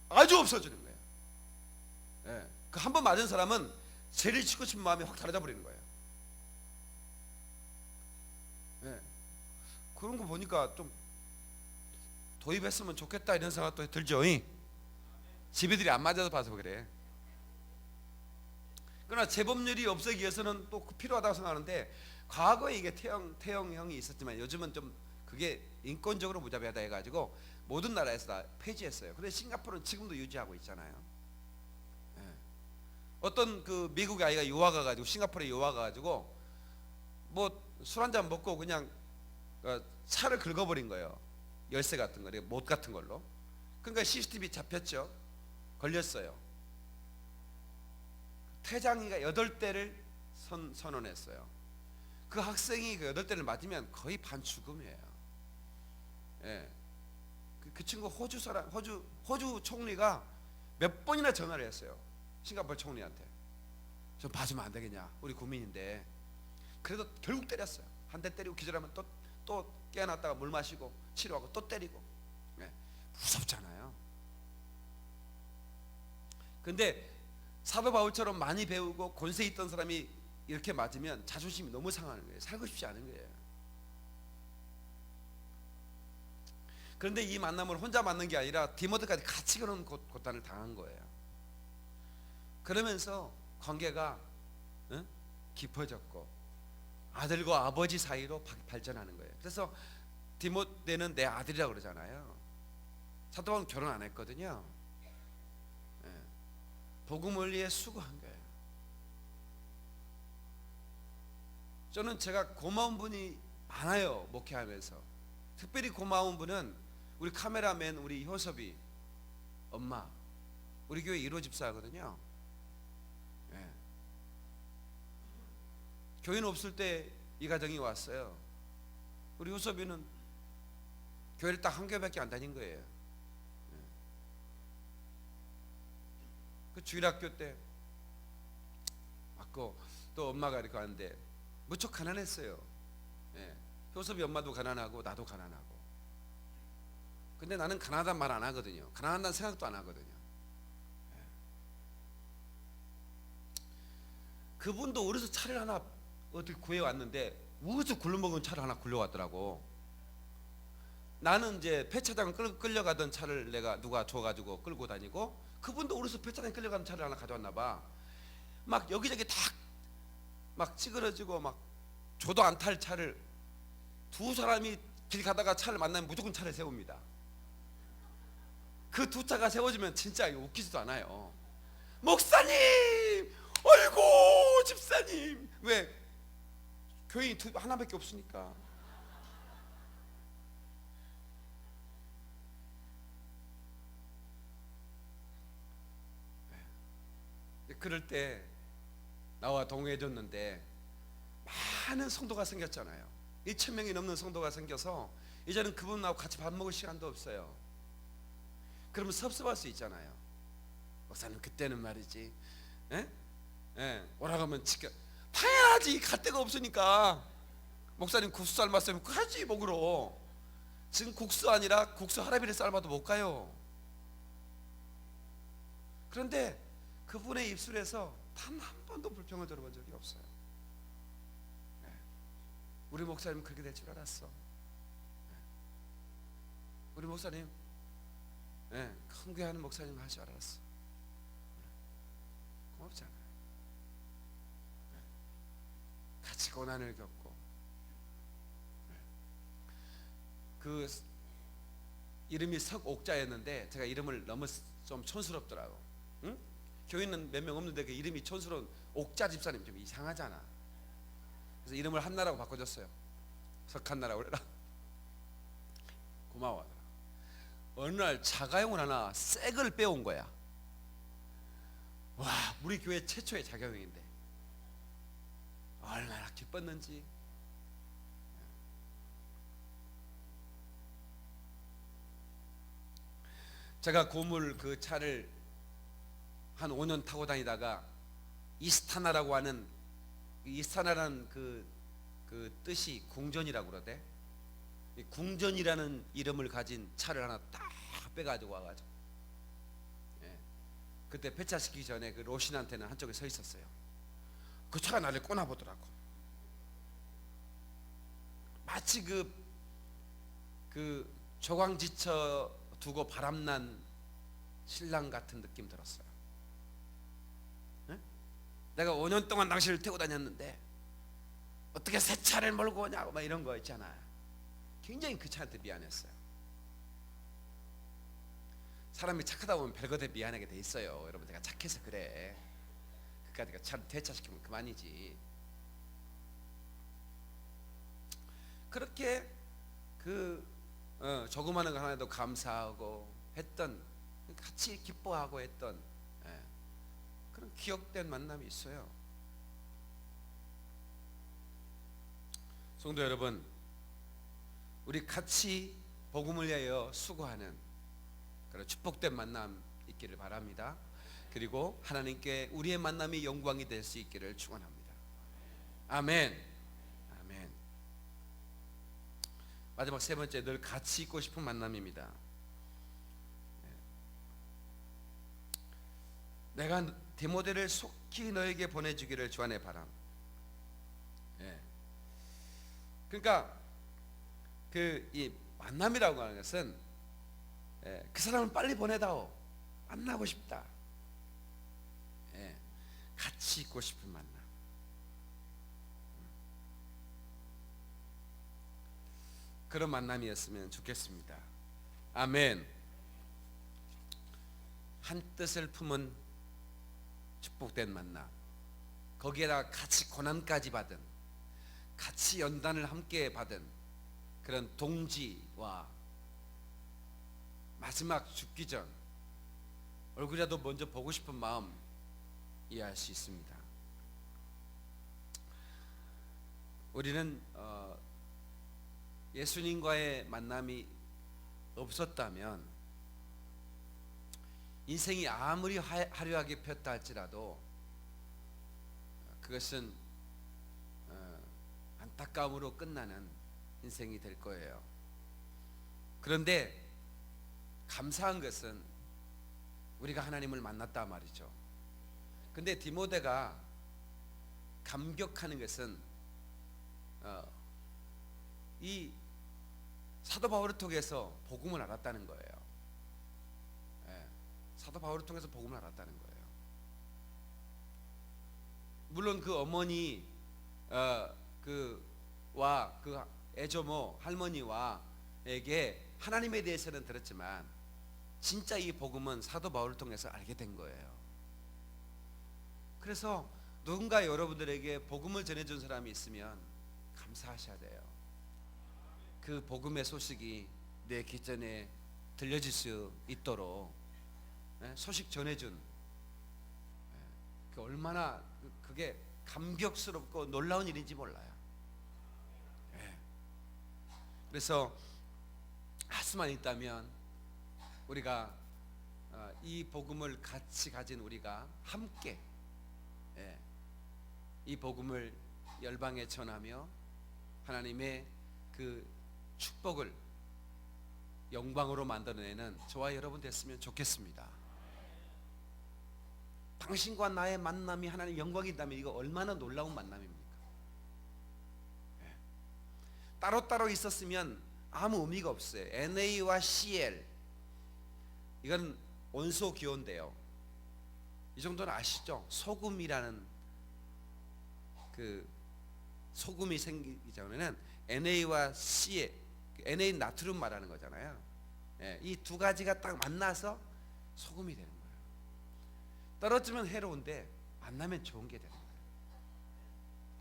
아주 없어지는 거예요. 그 한 번 맞은 사람은 죄를 짓고 싶은 마음이 확 사라져 버리는 거예요. 그런 거 보니까 좀 도입했으면 좋겠다 이런 생각도 들죠. 집애들이 안 맞아서 봐서 그래. 그러나 재범률이 없애기 위해서는 또 필요하다고 생각하는데, 과거에 이게 태형형이 있었지만 요즘은 좀 그게 인권적으로 무자비하다 해가지고 모든 나라에서 다 폐지했어요. 그런데 싱가포르는 지금도 유지하고 있잖아요. 어떤 그 미국의 아이가 유학 가가지고 싱가포르에 유학 가가지고 뭐 술 한잔 먹고 그냥 차를 긁어버린 거예요. 열쇠 같은 거, 못 같은 걸로. 그러니까 CCTV 잡혔죠. 걸렸어요. 퇴장이가 8대를 선언했어요. 그 학생이 그 8대를 맞으면 거의 반죽음이에요. 그 친구 호주 총리가 몇 번이나 전화를 했어요. 싱가포르 총리한테. 좀 봐주면 안 되겠냐, 우리 국민인데. 그래도 결국 때렸어요. 한 대 때리고 기절하면 또 깨어났다가 물 마시고 치료하고 또 때리고. 무섭잖아요. 근데 사도 바울처럼 많이 배우고 권세 있던 사람이 이렇게 맞으면 자존심이 너무 상하는 거예요. 살고 싶지 않은 거예요. 그런데 이 만남을 혼자 만난 게 아니라 디모데까지 같이 그런 고난을 당한 거예요. 그러면서 관계가 깊어졌고 아들과 아버지 사이로 발전하는 거예요. 그래서 디모데는 내 아들이라고 그러잖아요. 사도 바울은 결혼 안 했거든요. 복음을 위해 수고한 거예요. 저는 제가 고마운 분이 많아요. 목회하면서. 특별히 고마운 분은 우리 카메라맨 우리 효섭이 엄마, 우리 교회 1호 집사거든요. 교회는 없을 때 이 가정이 왔어요. 우리 효섭이는 교회를 딱 한 교회밖에 안 다닌 거예요. 그 주일학교 때 맞고 또 엄마가 이렇게 왔는데 무척 가난했어요. 효섭이 엄마도 가난하고 나도 가난하고. 근데 나는 가난하다는 말 안 하거든요. 가난하다는 생각도 안 하거든요. 그분도 어디서 차를 하나 어디 구해왔는데 어디서 굴러먹은 차를 하나 굴려왔더라고. 나는 이제 폐차장 끌려가던 차를 내가 누가 줘가지고 끌고 다니고, 그분도 어디서 폐차장 끌려가는 차를 하나 가져왔나 봐. 막 여기저기 다 막 찌그러지고 막 저도 안 탈 차를 두 사람이 길 가다가 차를 만나면 무조건 차를 세웁니다. 그 두 차가 세워지면 진짜 웃기지도 않아요. 목사님, 어이구 집사님. 왜? 교인이 하나밖에 없으니까. 그럴 때 나와 동행해줬는데 많은 성도가 생겼잖아요. 1,000명이 넘는 성도가 생겨서 이제는 그분하고 같이 밥 먹을 시간도 없어요. 그러면 섭섭할 수 있잖아요. 목사님 그때는 말이지, 오라고 하면 지켜. 당연하지. 갈 데가 없으니까. 목사님 국수 삶았으면 가지 먹으러. 지금 국수 아니라 국수 할아비를 삶아도 못 가요. 그런데 그분의 입술에서 단 한 번도 불평을 들어본 적이 없어요. 우리 목사님 그렇게 될 줄 알았어. 우리 목사님 큰 교회 하는 목사님 할 줄 알았어. 고맙잖아요. 같이 고난을 겪고 그 이름이 석옥자였는데 제가 이름을 너무 좀 촌스럽더라고. 응? 교인은 몇 명 없는데 그 이름이 촌스러운 옥자 집사님 좀 이상하잖아. 그래서 이름을 한나라고 바꿔줬어요. 석한나라고 그래라. 고마워하더라. 어느 날 자가용을 하나 새 걸 빼온 거야. 와, 우리 교회 최초의 자가용인데 얼마나 기뻤는지. 제가 고물 그 차를 한 5년 타고 다니다가 이스타나라고 하는, 이스타나라는 그 뜻이 궁전이라고 그러대. 이 궁전이라는 이름을 가진 차를 하나 딱 빼가지고 와가지고, 그때 폐차시키기 전에 그 로신한테는 한쪽에 서 있었어요. 그 차가 나를 꼬나보더라고. 마치 그 조광 지쳐 두고 바람난 신랑 같은 느낌 들었어요. 내가 5년 동안 당신을 태우고 다녔는데 어떻게 새 차를 몰고 오냐고 막 이런 거 있잖아. 굉장히 그 차한테 미안했어요. 사람이 착하다 보면 별것에 미안하게 돼 있어요. 여러분, 내가 착해서 그래. 그까지 내가 차를 대차시키면 그만이지. 그렇게 조그마한 거 하나도 감사하고 했던, 같이 기뻐하고 했던 그런 기억된 만남이 있어요. 성도 여러분, 우리 같이 복음을 위하여 수고하는 그런 축복된 만남 있기를 바랍니다. 그리고 하나님께 우리의 만남이 영광이 될 수 있기를 축원합니다. 아멘. 아멘. 마지막 세 번째, 늘 같이 있고 싶은 만남입니다. 내가 디모데를 속히 너에게 보내주기를 주안의 바람. 그러니까 이 만남이라고 하는 것은 그 사람을 빨리 보내다오. 만나고 싶다. 같이 있고 싶은 만남. 그런 만남이었으면 좋겠습니다. 아멘. 한 뜻을 품은 축복된 만남, 거기에다 같이 고난까지 받은, 같이 연단을 함께 받은 그런 동지와 마지막 죽기 전 얼굴이라도 먼저 보고 싶은 마음 이해할 수 있습니다. 우리는 예수님과의 만남이 없었다면 인생이 아무리 화려하게 폈다 할지라도 그것은 안타까움으로 끝나는 인생이 될 거예요. 그런데 감사한 것은 우리가 하나님을 만났다 말이죠. 근데 디모데가 감격하는 것은 이 사도 바울을 통해서 복음을 알았다는 거예요. 사도 바울을 통해서 복음을 알았다는 거예요. 물론 그 어머니 와 그 에조모 할머니와에게 하나님에 대해서는 들었지만 진짜 이 복음은 사도 바울을 통해서 알게 된 거예요. 그래서 누군가 여러분들에게 복음을 전해준 사람이 있으면 감사하셔야 돼요. 그 복음의 소식이 내 귓전에 들려질 수 있도록 소식 전해준, 얼마나 그게 감격스럽고 놀라운 일인지 몰라요. 그래서 할 수만 있다면 우리가 이 복음을 같이 가진 우리가 함께 이 복음을 열방에 전하며 하나님의 그 축복을 영광으로 만들어내는 저와 여러분 됐으면 좋겠습니다. 당신과 나의 만남이 하나님 영광이다면 이거 얼마나 놀라운 만남입니까? 따로따로 있었으면 아무 의미가 없어요. NA와 CL 이건 원소 기호인데요. 이 정도는 아시죠? 소금이라는 그 소금이 생기기 전에는 NA와 CL, NA 나트륨 말하는 거잖아요. 이 두 가지가 딱 만나서 소금이 되는 거예요. 떨어지면 해로운데 만나면 좋은 게 되는 거예요.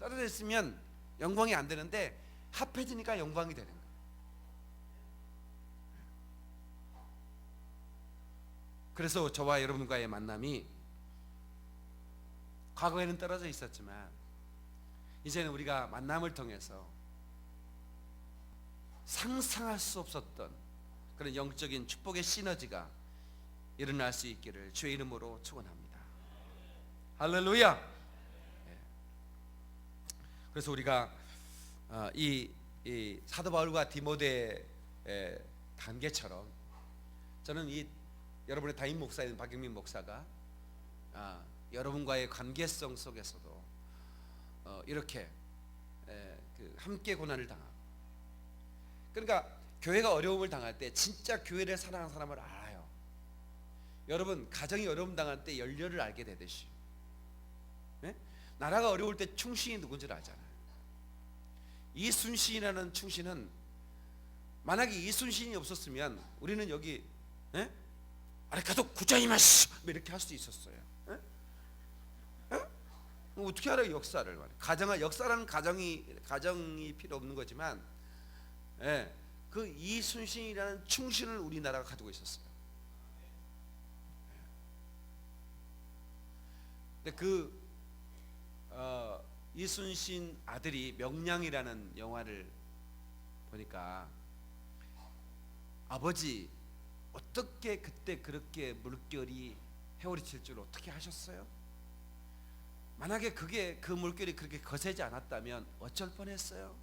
떨어져 있으면 영광이 안 되는데 합해지니까 영광이 되는 거예요. 그래서 저와 여러분과의 만남이 과거에는 떨어져 있었지만 이제는 우리가 만남을 통해서 상상할 수 없었던 그런 영적인 축복의 시너지가 일어날 수 있기를 주의 이름으로 축원합니다. 할렐루야. 그래서 우리가 이 사도 바울과 디모데의 관계처럼 저는 이 여러분의 담임 목사인 박영민 목사가 여러분과의 관계성 속에서도 이렇게 함께 고난을 당하고, 그러니까 교회가 어려움을 당할 때 진짜 교회를 사랑하는 사람을 알아요. 여러분 가정이 어려움 당할 때 연료를 알게 되듯이 나라가 어려울 때 충신이 누군지 알잖아요. 이순신이라는 충신은 만약에 이순신이 없었으면 우리는 여기 아래카도 구자이마시 이렇게 할 수 있었어요. 어떻게 알아요 역사를? 역사라는 가정이 필요 없는 거지만 그 이순신이라는 충신을 우리나라가 가지고 있었어요. 근데 그 이순신 아들이 명량이라는 영화를 보니까 아버지 어떻게 그때 그렇게 물결이 회오리칠 줄 어떻게 하셨어요? 만약에 그 물결이 그렇게 거세지 않았다면 어쩔 뻔했어요?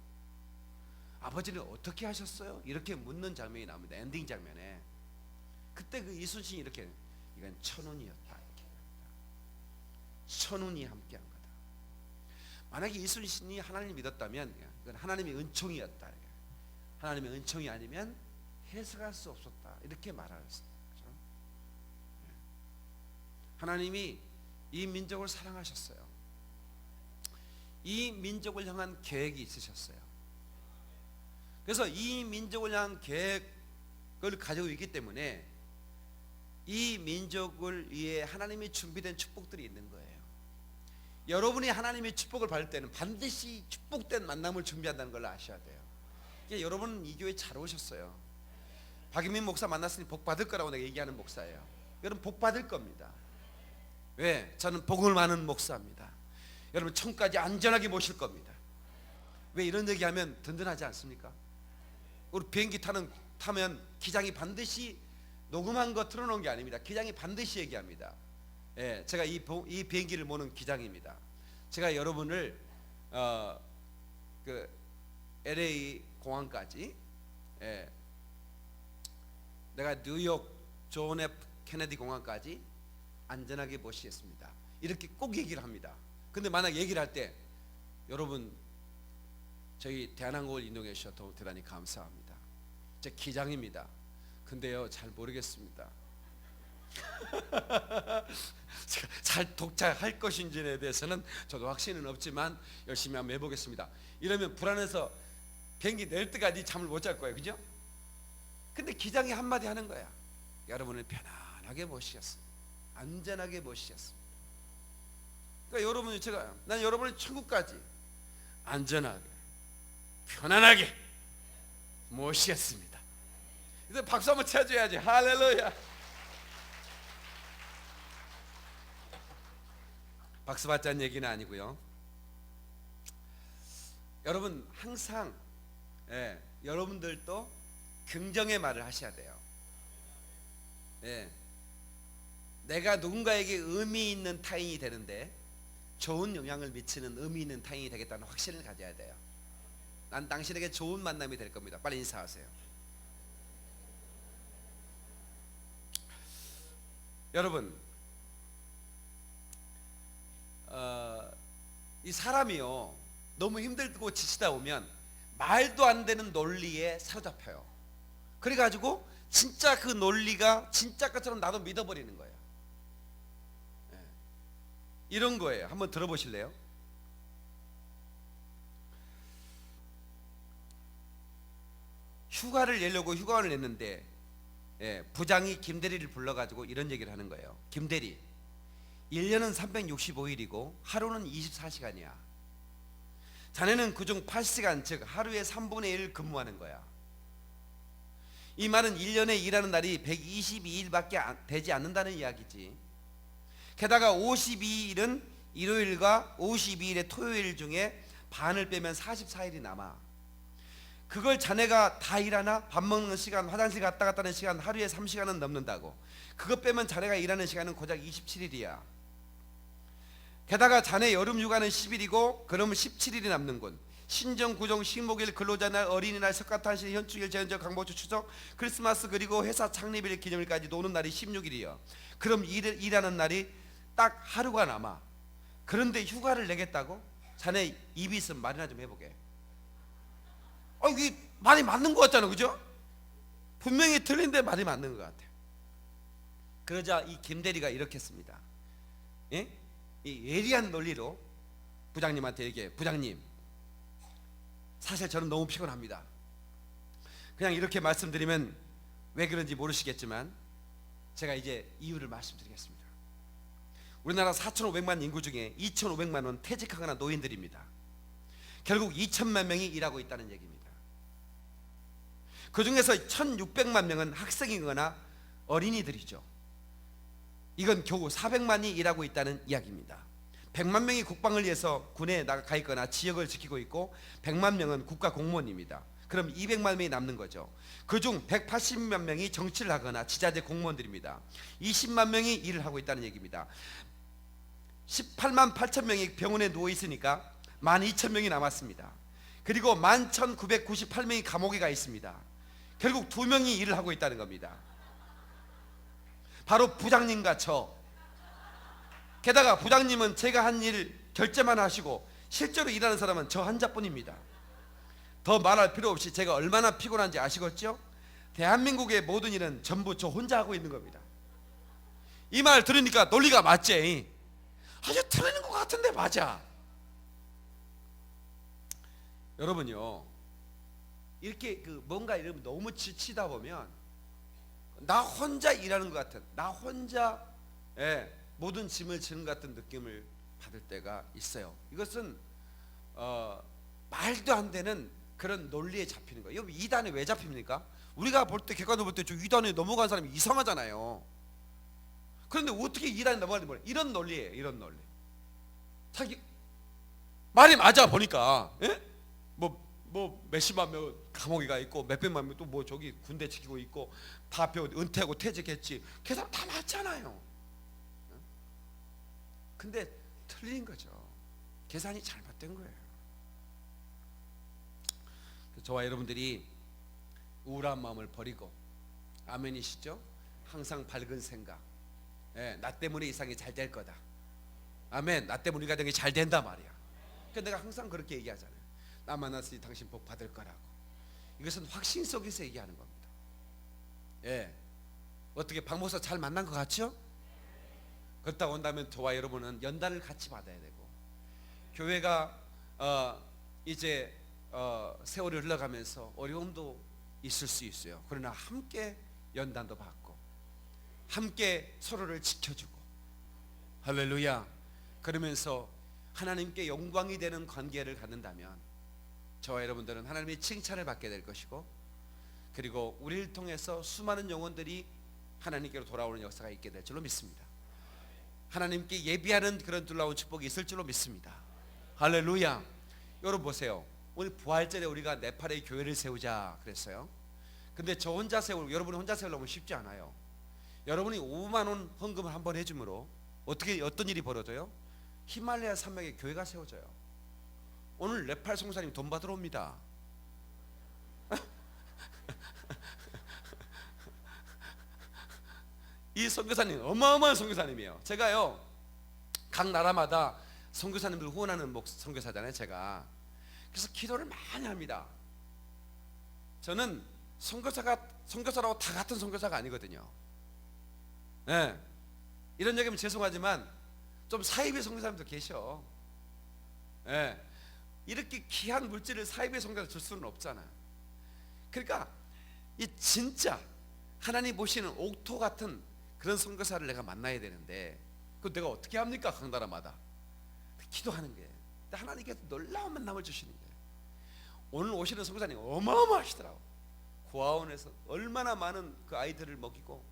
아버지는 어떻게 하셨어요? 이렇게 묻는 장면이 나옵니다. 엔딩 장면에. 그때 그 이순신이 이렇게 이건 천운이었다. 이렇게. 천운이 함께한 거다. 만약에 이순신이 하나님을 믿었다면 이건 하나님의 은총이었다. 이렇게. 하나님의 은총이 아니면 해석할 수 없었다. 이렇게 말하였습니다. 그렇죠? 하나님이 이 민족을 사랑하셨어요. 이 민족을 향한 계획이 있으셨어요. 그래서 이 민족을 향한 계획을 가지고 있기 때문에 이 민족을 위해 하나님이 준비된 축복들이 있는 거예요. 여러분이 하나님의 축복을 받을 때는 반드시 축복된 만남을 준비한다는 걸 아셔야 돼요. 여러분은 이 교회 잘 오셨어요. 박인민 목사 만났으니 복 받을 거라고 내가 얘기하는 목사예요. 여러분 복 받을 겁니다. 왜? 저는 복을 많은 목사입니다. 여러분 천까지 안전하게 모실 겁니다. 왜 이런 얘기하면 든든하지 않습니까? 우리 비행기 타면 기장이 반드시 녹음한 거 틀어놓은 게 아닙니다. 기장이 반드시 얘기합니다. 제가 이 비행기를 모는 기장입니다. 제가 여러분을 그 LA 공항까지 내가 뉴욕 존 F 케네디 공항까지 안전하게 모시겠습니다. 이렇게 꼭 얘기를 합니다. 근데 만약 얘기를 할 때 여러분 저희 대한항공을 이용해 주셔서 대단히 감사합니다. 제 기장입니다. 근데요 잘 모르겠습니다. 잘 독차할 것인지에 대해서는 저도 확신은 없지만 열심히 한번 해보겠습니다. 이러면 불안해서 비행기 내릴 때까지 잠을 못 잘 거예요, 그죠? 근데 기장이 한마디 하는 거야. 여러분을 편안하게 모시겠습니다. 안전하게 모시겠습니다. 그러니까 여러분이 난 여러분을 천국까지 안전하게 편안하게 모시겠습니다. 그래서 박수 한번 쳐줘야지. 할렐루야. 박수 받자는 얘기는 아니고요. 여러분 항상 여러분들도 긍정의 말을 하셔야 돼요. 내가 누군가에게 의미 있는 타인이 되는데 좋은 영향을 미치는 의미 있는 타인이 되겠다는 확신을 가져야 돼요. 난 당신에게 좋은 만남이 될 겁니다. 빨리 인사하세요. 여러분, 이 사람이요 너무 힘들고 지치다 보면 말도 안 되는 논리에 사로잡혀요. 그래가지고 진짜 그 논리가 진짜 것처럼 나도 믿어버리는 거예요. 이런 거예요. 한번 들어보실래요? 휴가를 내려고 휴가를 냈는데 부장이 김대리를 불러가지고 이런 얘기를 하는 거예요. 김대리, 1년은 365일이고 하루는 24시간이야. 자네는 그중 8시간 즉 하루에 3분의 1 근무하는 거야. 이 말은 1년에 일하는 날이 122일밖에 되지 않는다는 이야기지. 게다가 52일은 일요일과 52일의 토요일 중에 반을 빼면 44일이 남아. 그걸 자네가 다 일하나? 밥 먹는 시간, 화장실 갔다 갔다 하는 시간 하루에 3시간은 넘는다고. 그것 빼면 자네가 일하는 시간은 고작 27일이야. 게다가 자네 여름 휴가는 10일이고 그러면 17일이 남는군. 신정, 구정, 식목일, 근로자날, 어린이날, 석가탄신, 현충일, 제헌절, 강보주, 추석, 크리스마스 그리고 회사 창립일, 기념일까지 노는 날이 16일이요. 그럼 일하는 날이 딱 하루가 남아. 그런데 휴가를 내겠다고? 자네 입이 있으면 말이나 좀 해보게. 이게 말이 맞는 것 같잖아, 그죠? 분명히 틀린데 말이 맞는 것 같아. 그러자 이 김대리가 이렇게 했습니다. 이 예리한 논리로 부장님한테 얘기해. 부장님, 사실 저는 너무 피곤합니다. 그냥 이렇게 말씀드리면 왜 그런지 모르시겠지만 제가 이제 이유를 말씀드리겠습니다. 우리나라 4,500만 인구 중에 2,500만은 퇴직하거나 노인들입니다. 결국 2천만 명이 일하고 있다는 얘기입니다. 그 중에서 1,600만 명은 학생이거나 어린이들이죠. 이건 겨우 400만이 일하고 있다는 이야기입니다. 100만 명이 국방을 위해서 군에 나가 있거나 지역을 지키고 있고 100만 명은 국가 공무원입니다. 그럼 200만 명이 남는 거죠. 그중 180만 명이 정치를 하거나 지자체 공무원들입니다. 20만 명이 일을 하고 있다는 얘기입니다. 18만 8천 명이 병원에 누워 있으니까 12,000명이 남았습니다. 그리고 11,998명이 감옥에 가 있습니다. 결국 2명이 일을 하고 있다는 겁니다. 바로 부장님과 저. 게다가 부장님은 제가 한 일 결제만 하시고 실제로 일하는 사람은 저 한자뿐입니다. 더 말할 필요 없이 제가 얼마나 피곤한지 아시겠죠? 대한민국의 모든 일은 전부 저 혼자 하고 있는 겁니다. 이 말 들으니까 논리가 맞지? 아주 틀리는 것 같은데 맞아. 여러분요, 이렇게 뭔가 이러면 너무 지치다 보면 나 혼자 일하는 것 같은, 나 혼자 모든 짐을 지는 것 같은 느낌을 받을 때가 있어요. 이것은 말도 안 되는 그런 논리에 잡히는 거예요. 여러분, 2단에 왜 잡힙니까? 우리가 볼 때, 객관으로 볼 때 저 2단에 넘어간 사람이 이상하잖아요. 그런데 어떻게 2단에 넘어가는지 몰라요. 이런 논리예요. 이런 논리. 자기 말이 맞아 보니까 뭐 몇십만 명 감옥에 가 있고 몇백만 명 또 뭐 저기 군대 지키고 있고 다 은퇴하고 퇴직했지. 계산 다 맞잖아요. 근데 틀린 거죠. 계산이 잘못된 거예요. 저와 여러분들이 우울한 마음을 버리고, 아멘이시죠? 항상 밝은 생각, 나 때문에 이상이 잘 될 거다. 아멘. 나 때문에 우리가 되게 잘 된다 말이야. 그러니까 내가 항상 그렇게 얘기하잖아요. 나 만났으니 당신 복 받을 거라고. 이것은 확신 속에서 얘기하는 겁니다. 어떻게 박 목사 잘 만난 것 같죠? 그렇다고 한다면 저와 여러분은 연단을 같이 받아야 되고, 교회가 이제 세월이 흘러가면서 어려움도 있을 수 있어요. 그러나 함께 연단도 받고 함께 서로를 지켜주고, 할렐루야, 그러면서 하나님께 영광이 되는 관계를 갖는다면 저와 여러분들은 하나님의 칭찬을 받게 될 것이고, 그리고 우리를 통해서 수많은 영혼들이 하나님께로 돌아오는 역사가 있게 될 줄로 믿습니다. 하나님께 예비하는 그런 놀라운 축복이 있을 줄로 믿습니다. 할렐루야. 여러분 보세요. 오늘 부활절에 우리가 네팔에 교회를 세우자 그랬어요. 근데 저 혼자 여러분이 혼자 세우려면 쉽지 않아요. 여러분이 5만 원 헌금을 한번 해줌으로 어떤 일이 벌어져요? 히말라야 산맥에 교회가 세워져요. 오늘 네팔 선교사님 돈 받으러 옵니다. 이 선교사님 어마어마한 선교사님이에요. 제가요, 각 나라마다 선교사님들 후원하는 선교사잖아요 제가. 그래서 기도를 많이 합니다. 저는 선교사라고 다 같은 선교사가 아니거든요. 네. 이런 얘기하면 죄송하지만 좀 사이비 선교사님도 계셔. 네. 이렇게 귀한 물질을 사이비 선교사 줄 수는 없잖아요. 그러니까 이 진짜 하나님 보시는 옥토 같은 그런 선교사를 내가 만나야 되는데, 그 내가 어떻게 합니까? 각 나라마다 기도하는 게. 근데 하나님께서 놀라운 만남을 주시는 거예요. 오늘 오시는 선교사님 어마어마하시더라고. 고아원에서 얼마나 많은 그 아이들을 먹이고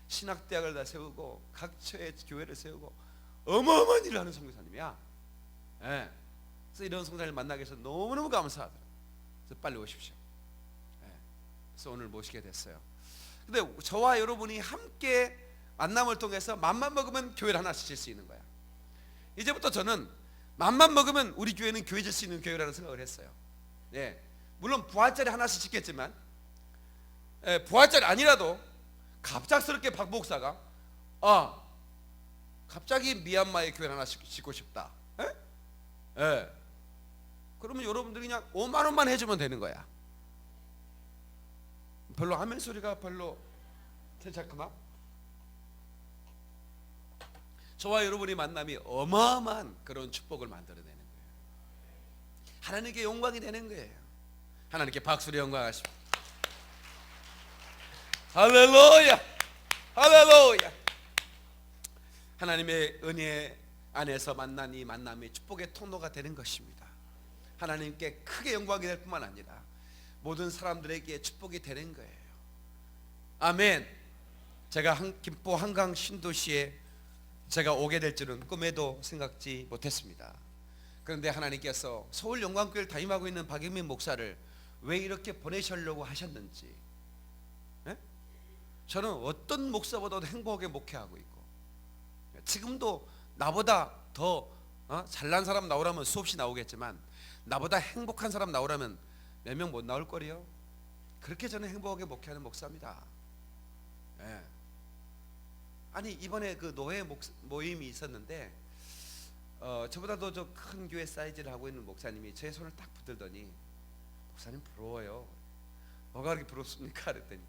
신학대학을 다 세우고 각처에 교회를 세우고 어마어마한 일을 하는 선교사님이야. 네. 그래서 이런 선교사님을 만나게 해서 너무너무 감사하더라고요. 그래서 빨리 오십시오. 네. 그래서 오늘 모시게 됐어요. 근데 저와 여러분이 함께 만남을 통해서 맘만 먹으면 교회를 하나씩 질 수 있는 거야. 이제부터 저는 맘만 먹으면 우리 교회는 교회 질 수 있는 교회라는 생각을 했어요. 예, 물론 부활절에 하나씩 짓겠지만, 부활절 아니라도 갑작스럽게 박 목사가 갑자기 미얀마의 교회 하나씩 짓고 싶다. 그러면 여러분들이 그냥 5만 원만 해주면 되는 거야. 별로 아멘 소리가 별로 괜찮구나. 저와 여러분의 만남이 어마어마한 그런 축복을 만들어내는 거예요. 하나님께 영광이 되는 거예요. 하나님께 박수로 영광하십시오. 할렐루야, 할렐루야. 하나님의 은혜 안에서 만난 이 만남이 축복의 통로가 되는 것입니다. 하나님께 크게 영광이 될 뿐만 아니라 모든 사람들에게 축복이 되는 거예요. 아멘. 제가 김포 한강 신도시에 제가 오게 될 줄은 꿈에도 생각지 못했습니다. 그런데 하나님께서 서울 영광교회를 담임하고 있는 박영민 목사를 왜 이렇게 보내시려고 하셨는지, 저는 어떤 목사보다도 행복하게 목회하고 있고, 지금도 나보다 더 잘난 사람 나오라면 수없이 나오겠지만 나보다 행복한 사람 나오라면 몇 명 못 나올 거래요. 그렇게 저는 행복하게 목회하는 목사입니다. 아니 이번에 그 노회 모임이 있었는데 저보다도 저 큰 교회 사이즈를 하고 있는 목사님이 제 손을 딱 붙들더니, 목사님 부러워요. 뭐가 그렇게 부럽습니까? 그랬더니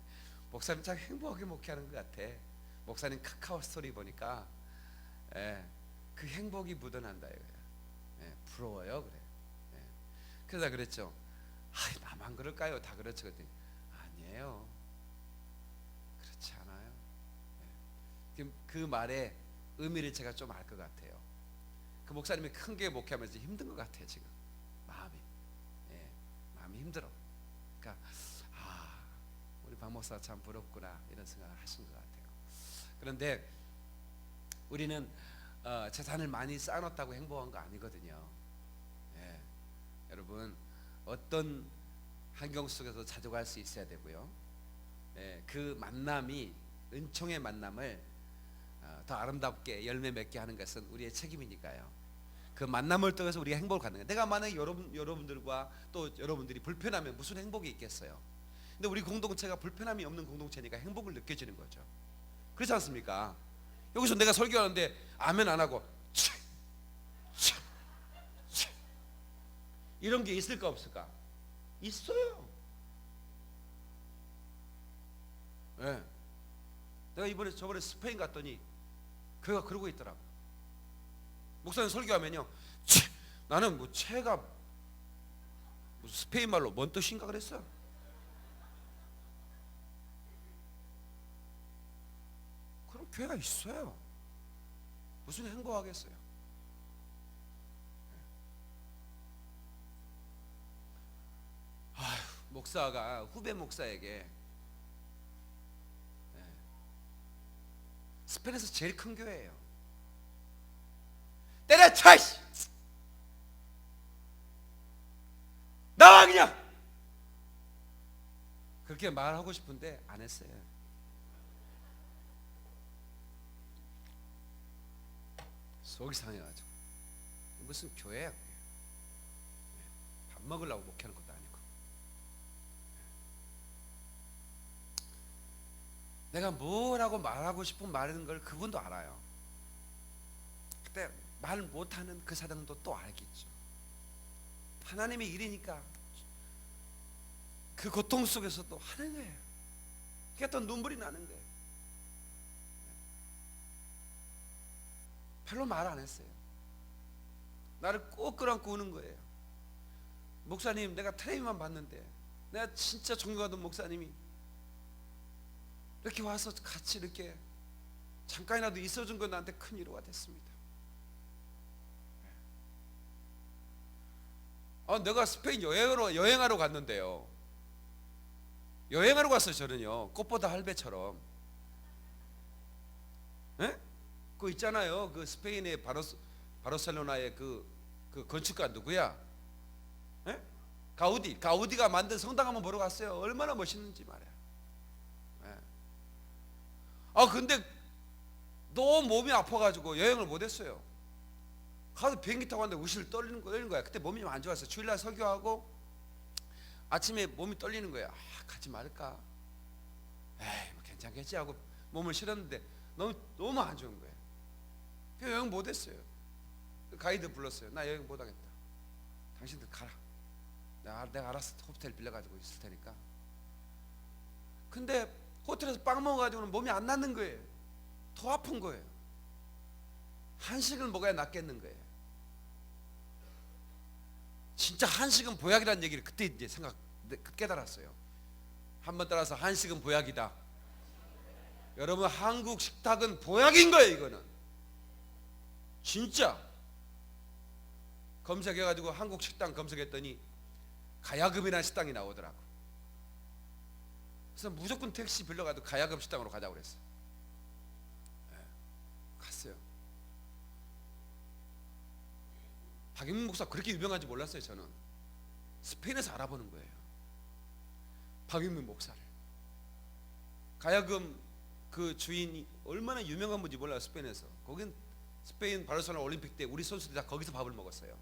목사님 참 행복하게 목회하는 것 같아. 목사님 카카오 스토리 보니까 그 행복이 묻어난다 이거야. 부러워요 그래. 그래서 그랬죠. 나만 그럴까요? 다 그렇죠. 그랬더니 아니에요, 그렇지 않아요. 그 말의 의미를 제가 좀 알 것 같아요. 그 목사님이 큰 교회 목회하면서 힘든 것 같아요. 지금 마음이 힘들어. 그러니까 우리 박 목사 참 부럽구나 이런 생각을 하신 것 같아요. 그런데 우리는 재산을 많이 쌓아놨다고 행복한 거 아니거든요. 여러분, 어떤 환경 속에서 자주 갈 수 있어야 되고요. 그 만남이, 은총의 만남을 더 아름답게 열매 맺게 하는 것은 우리의 책임이니까요. 그 만남을 통해서 우리가 행복을 갖는 거예요. 내가 만약에 여러분들과 또 여러분들이 불편하면 무슨 행복이 있겠어요. 근데 우리 공동체가 불편함이 없는 공동체니까 행복을 느껴지는 거죠. 그렇지 않습니까? 여기서 내가 설교하는데 아멘 안 하고 이런 게 있을까 없을까? 있어요. 내가 저번에 스페인 갔더니 그가 그러고 있더라고. 목사님 설교하면요, 나는 뭐 채가 무슨 스페인 말로 뭔 뜻인가 그랬어. 그럼 교회가 있어요. 무슨 행복하겠어요. 아휴, 목사가 후배 목사에게 스페인에서 제일 큰 교회예요. 때려쳐! 나와 그냥! 그렇게 말하고 싶은데 안 했어요. 속이 상해가지고. 무슨 교회야 그게. 밥 먹으려고 목회하는 것도 아니고. 내가 뭐라고 말하고 싶은 말인 걸 그분도 알아요. 그때 말 못하는 그 사람도 또 알겠죠. 하나님의 일이니까 그 고통 속에서도 하는 거예요. 그게 또 눈물이 나는 거예요. 별로 말 안 했어요. 나를 꼭 끌어안고 우는 거예요. 목사님, 내가 텔레비만 봤는데 내가 진짜 존경하던 목사님이 이렇게 와서 같이 이렇게 잠깐이라도 있어준 건 나한테 큰 위로가 됐습니다. 내가 스페인 여행하러 갔는데요. 여행하러 갔어요. 저는요, 꽃보다 할배처럼. 예? 그거 있잖아요. 그 스페인의 바르셀로나의 그 건축가 누구야? 예? 가우디가 만든 성당 한번 보러 갔어요. 얼마나 멋있는지 말이야. 예. 근데 너무 몸이 아파가지고 여행을 못했어요. 가서 비행기 타고 왔는데 우실 떨리는 거야. 그때 몸이 좀 안 좋았어요. 주일날 설교하고 아침에 몸이 떨리는 거야. 가지 말까? 에이, 뭐 괜찮겠지 하고 몸을 실었는데 너무 안 좋은 거예요. 그래서 여행 못했어요. 가이드 불렀어요. 나 여행 못하겠다. 당신들 가라. 내가 알아서 호텔 빌려가지고 있을 테니까. 근데 호텔에서 빵 먹어가지고는 몸이 안 낫는 거예요. 더 아픈 거예요. 한식을 먹어야 낫겠는 거예요. 진짜 한식은 보약이라는 얘기를 그때 이제 깨달았어요. 한번 따라서 한식은 보약이다. 여러분, 한국 식탁은 보약인 거예요. 이거는 진짜. 검색해가지고 한국 식당 검색했더니 가야금이라는 식당이 나오더라고. 그래서 무조건 택시 빌려가지고 가야금 식당으로 가자고 그랬어요. 갔어요. 박영민 목사 그렇게 유명한지 몰랐어요. 저는 스페인에서 알아보는 거예요. 박영민 목사를. 가야금 그 주인이 얼마나 유명한 분인지 몰라요. 스페인에서. 거긴 스페인 바르셀로나 올림픽 때 우리 선수들이 다 거기서 밥을 먹었어요.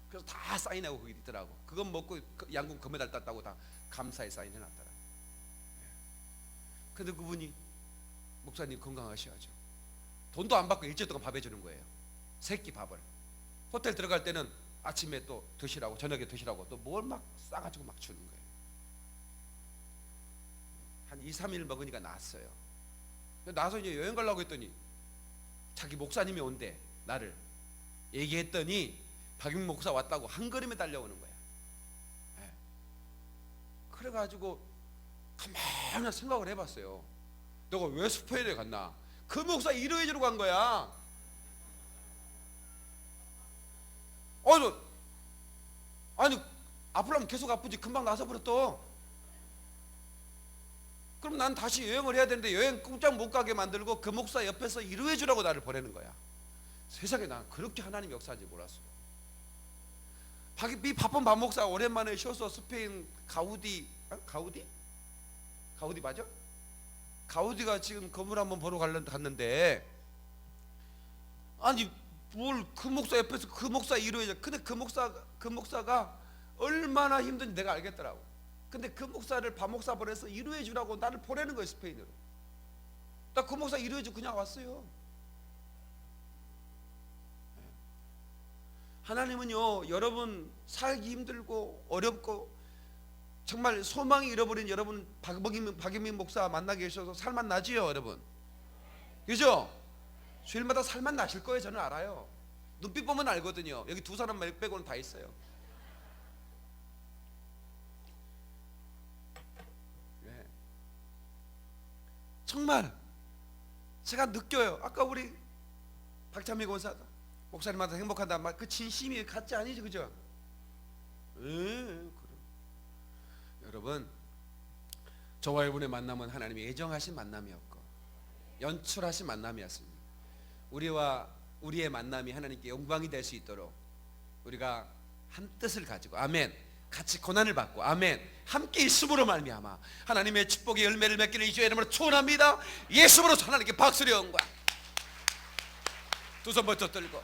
그래서 다 사인하고 거기 있더라고. 그건 먹고 양궁 금메달 땄다고 다 감사의 사인 해놨더라고. 근데 그분이 목사님 건강하셔야죠. 돈도 안 받고 일주일 동안 밥 해주는 거예요. 세끼 밥을. 호텔 들어갈 때는 아침에 또 드시라고, 저녁에 드시라고 또 뭘 막 싸가지고 막 주는 거예요. 한 2, 3일 먹으니까 나았어요. 나서 이제 여행 가려고 했더니 자기 목사님이 온대. 나를 얘기했더니 박영 목사 왔다고 한 걸음에 달려오는 거야. 네. 그래가지고 가만히 생각을 해봤어요. 내가 왜 스페인에 갔나? 그 목사 위로해주러 간 거야. 아니 아프려면 계속 아프지 금방 나서 버렸어. 그럼 난 다시 여행을 해야 되는데 여행 꼼짝 못 가게 만들고 그 목사 옆에서 위로해 주라고 나를 보내는 거야. 세상에 난 그렇게 하나님 역사인지 몰랐어요. 이 바쁜 박 목사 오랜만에 쉬어서 스페인 가우디 맞아? 가우디가 지금 건물 한번 보러 갔는데 아니 뭘 그 목사 옆에서 그 목사 위로해. 근데 그 목사가 얼마나 힘든지 내가 알겠더라고. 근데 그 목사를 박 목사 보내서 위로해 주라고 나를 보내는 거예요. 스페인으로. 나 그 목사 위로해 주고 그냥 왔어요. 하나님은요, 여러분 살기 힘들고 어렵고 정말 소망이 잃어버린 여러분 박영민 목사 만나게 해주셔서 살만 나지요, 여러분. 그죠? 주일마다 살만 나실 거예요. 저는 알아요. 눈빛 보면 알거든요. 여기 두 사람 빼고는 다 있어요. 정말 제가 느껴요. 아까 우리 박찬미 권사도 목사님한테 행복하다 말 그 진심이 가짜 아니지, 그죠? 그럼. 여러분, 저와 여러분의 만남은 하나님이 예정하신 만남이었고 연출하신 만남이었습니다. 우리와 우리의 만남이 하나님께 영광이 될 수 있도록 우리가 한 뜻을 가지고, 아멘, 같이 고난을 받고, 아멘, 함께 있음으로 말미암아 하나님의 축복의 열매를 맺기를 주의 이름으로 축원합니다. 예수로 하나님께 박수를 영광. 두 손 번쩍 들고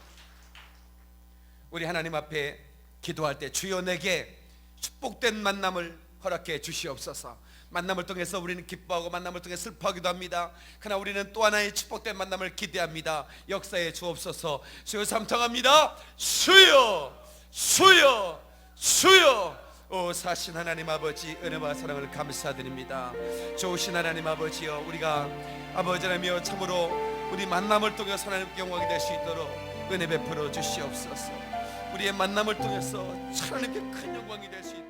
우리 하나님 앞에 기도할 때, 주여 내게 축복된 만남을 허락해 주시옵소서. 만남을 통해서 우리는 기뻐하고 만남을 통해 슬퍼하기도 합니다. 그러나 우리는 또 하나의 축복된 만남을 기대합니다. 역사에 주옵소서. 주여 삼창합니다. 주여, 주여, 주여. 오 사신 하나님 아버지, 은혜와 사랑을 감사드립니다. 좋으신 하나님 아버지여, 우리가 아버지 하나님이여 참으로 우리 만남을 통해서 하나님께 영광이 될 수 있도록 은혜 베풀어 주시옵소서. 우리의 만남을 통해서 하나님께 큰 영광이 될 수 있도록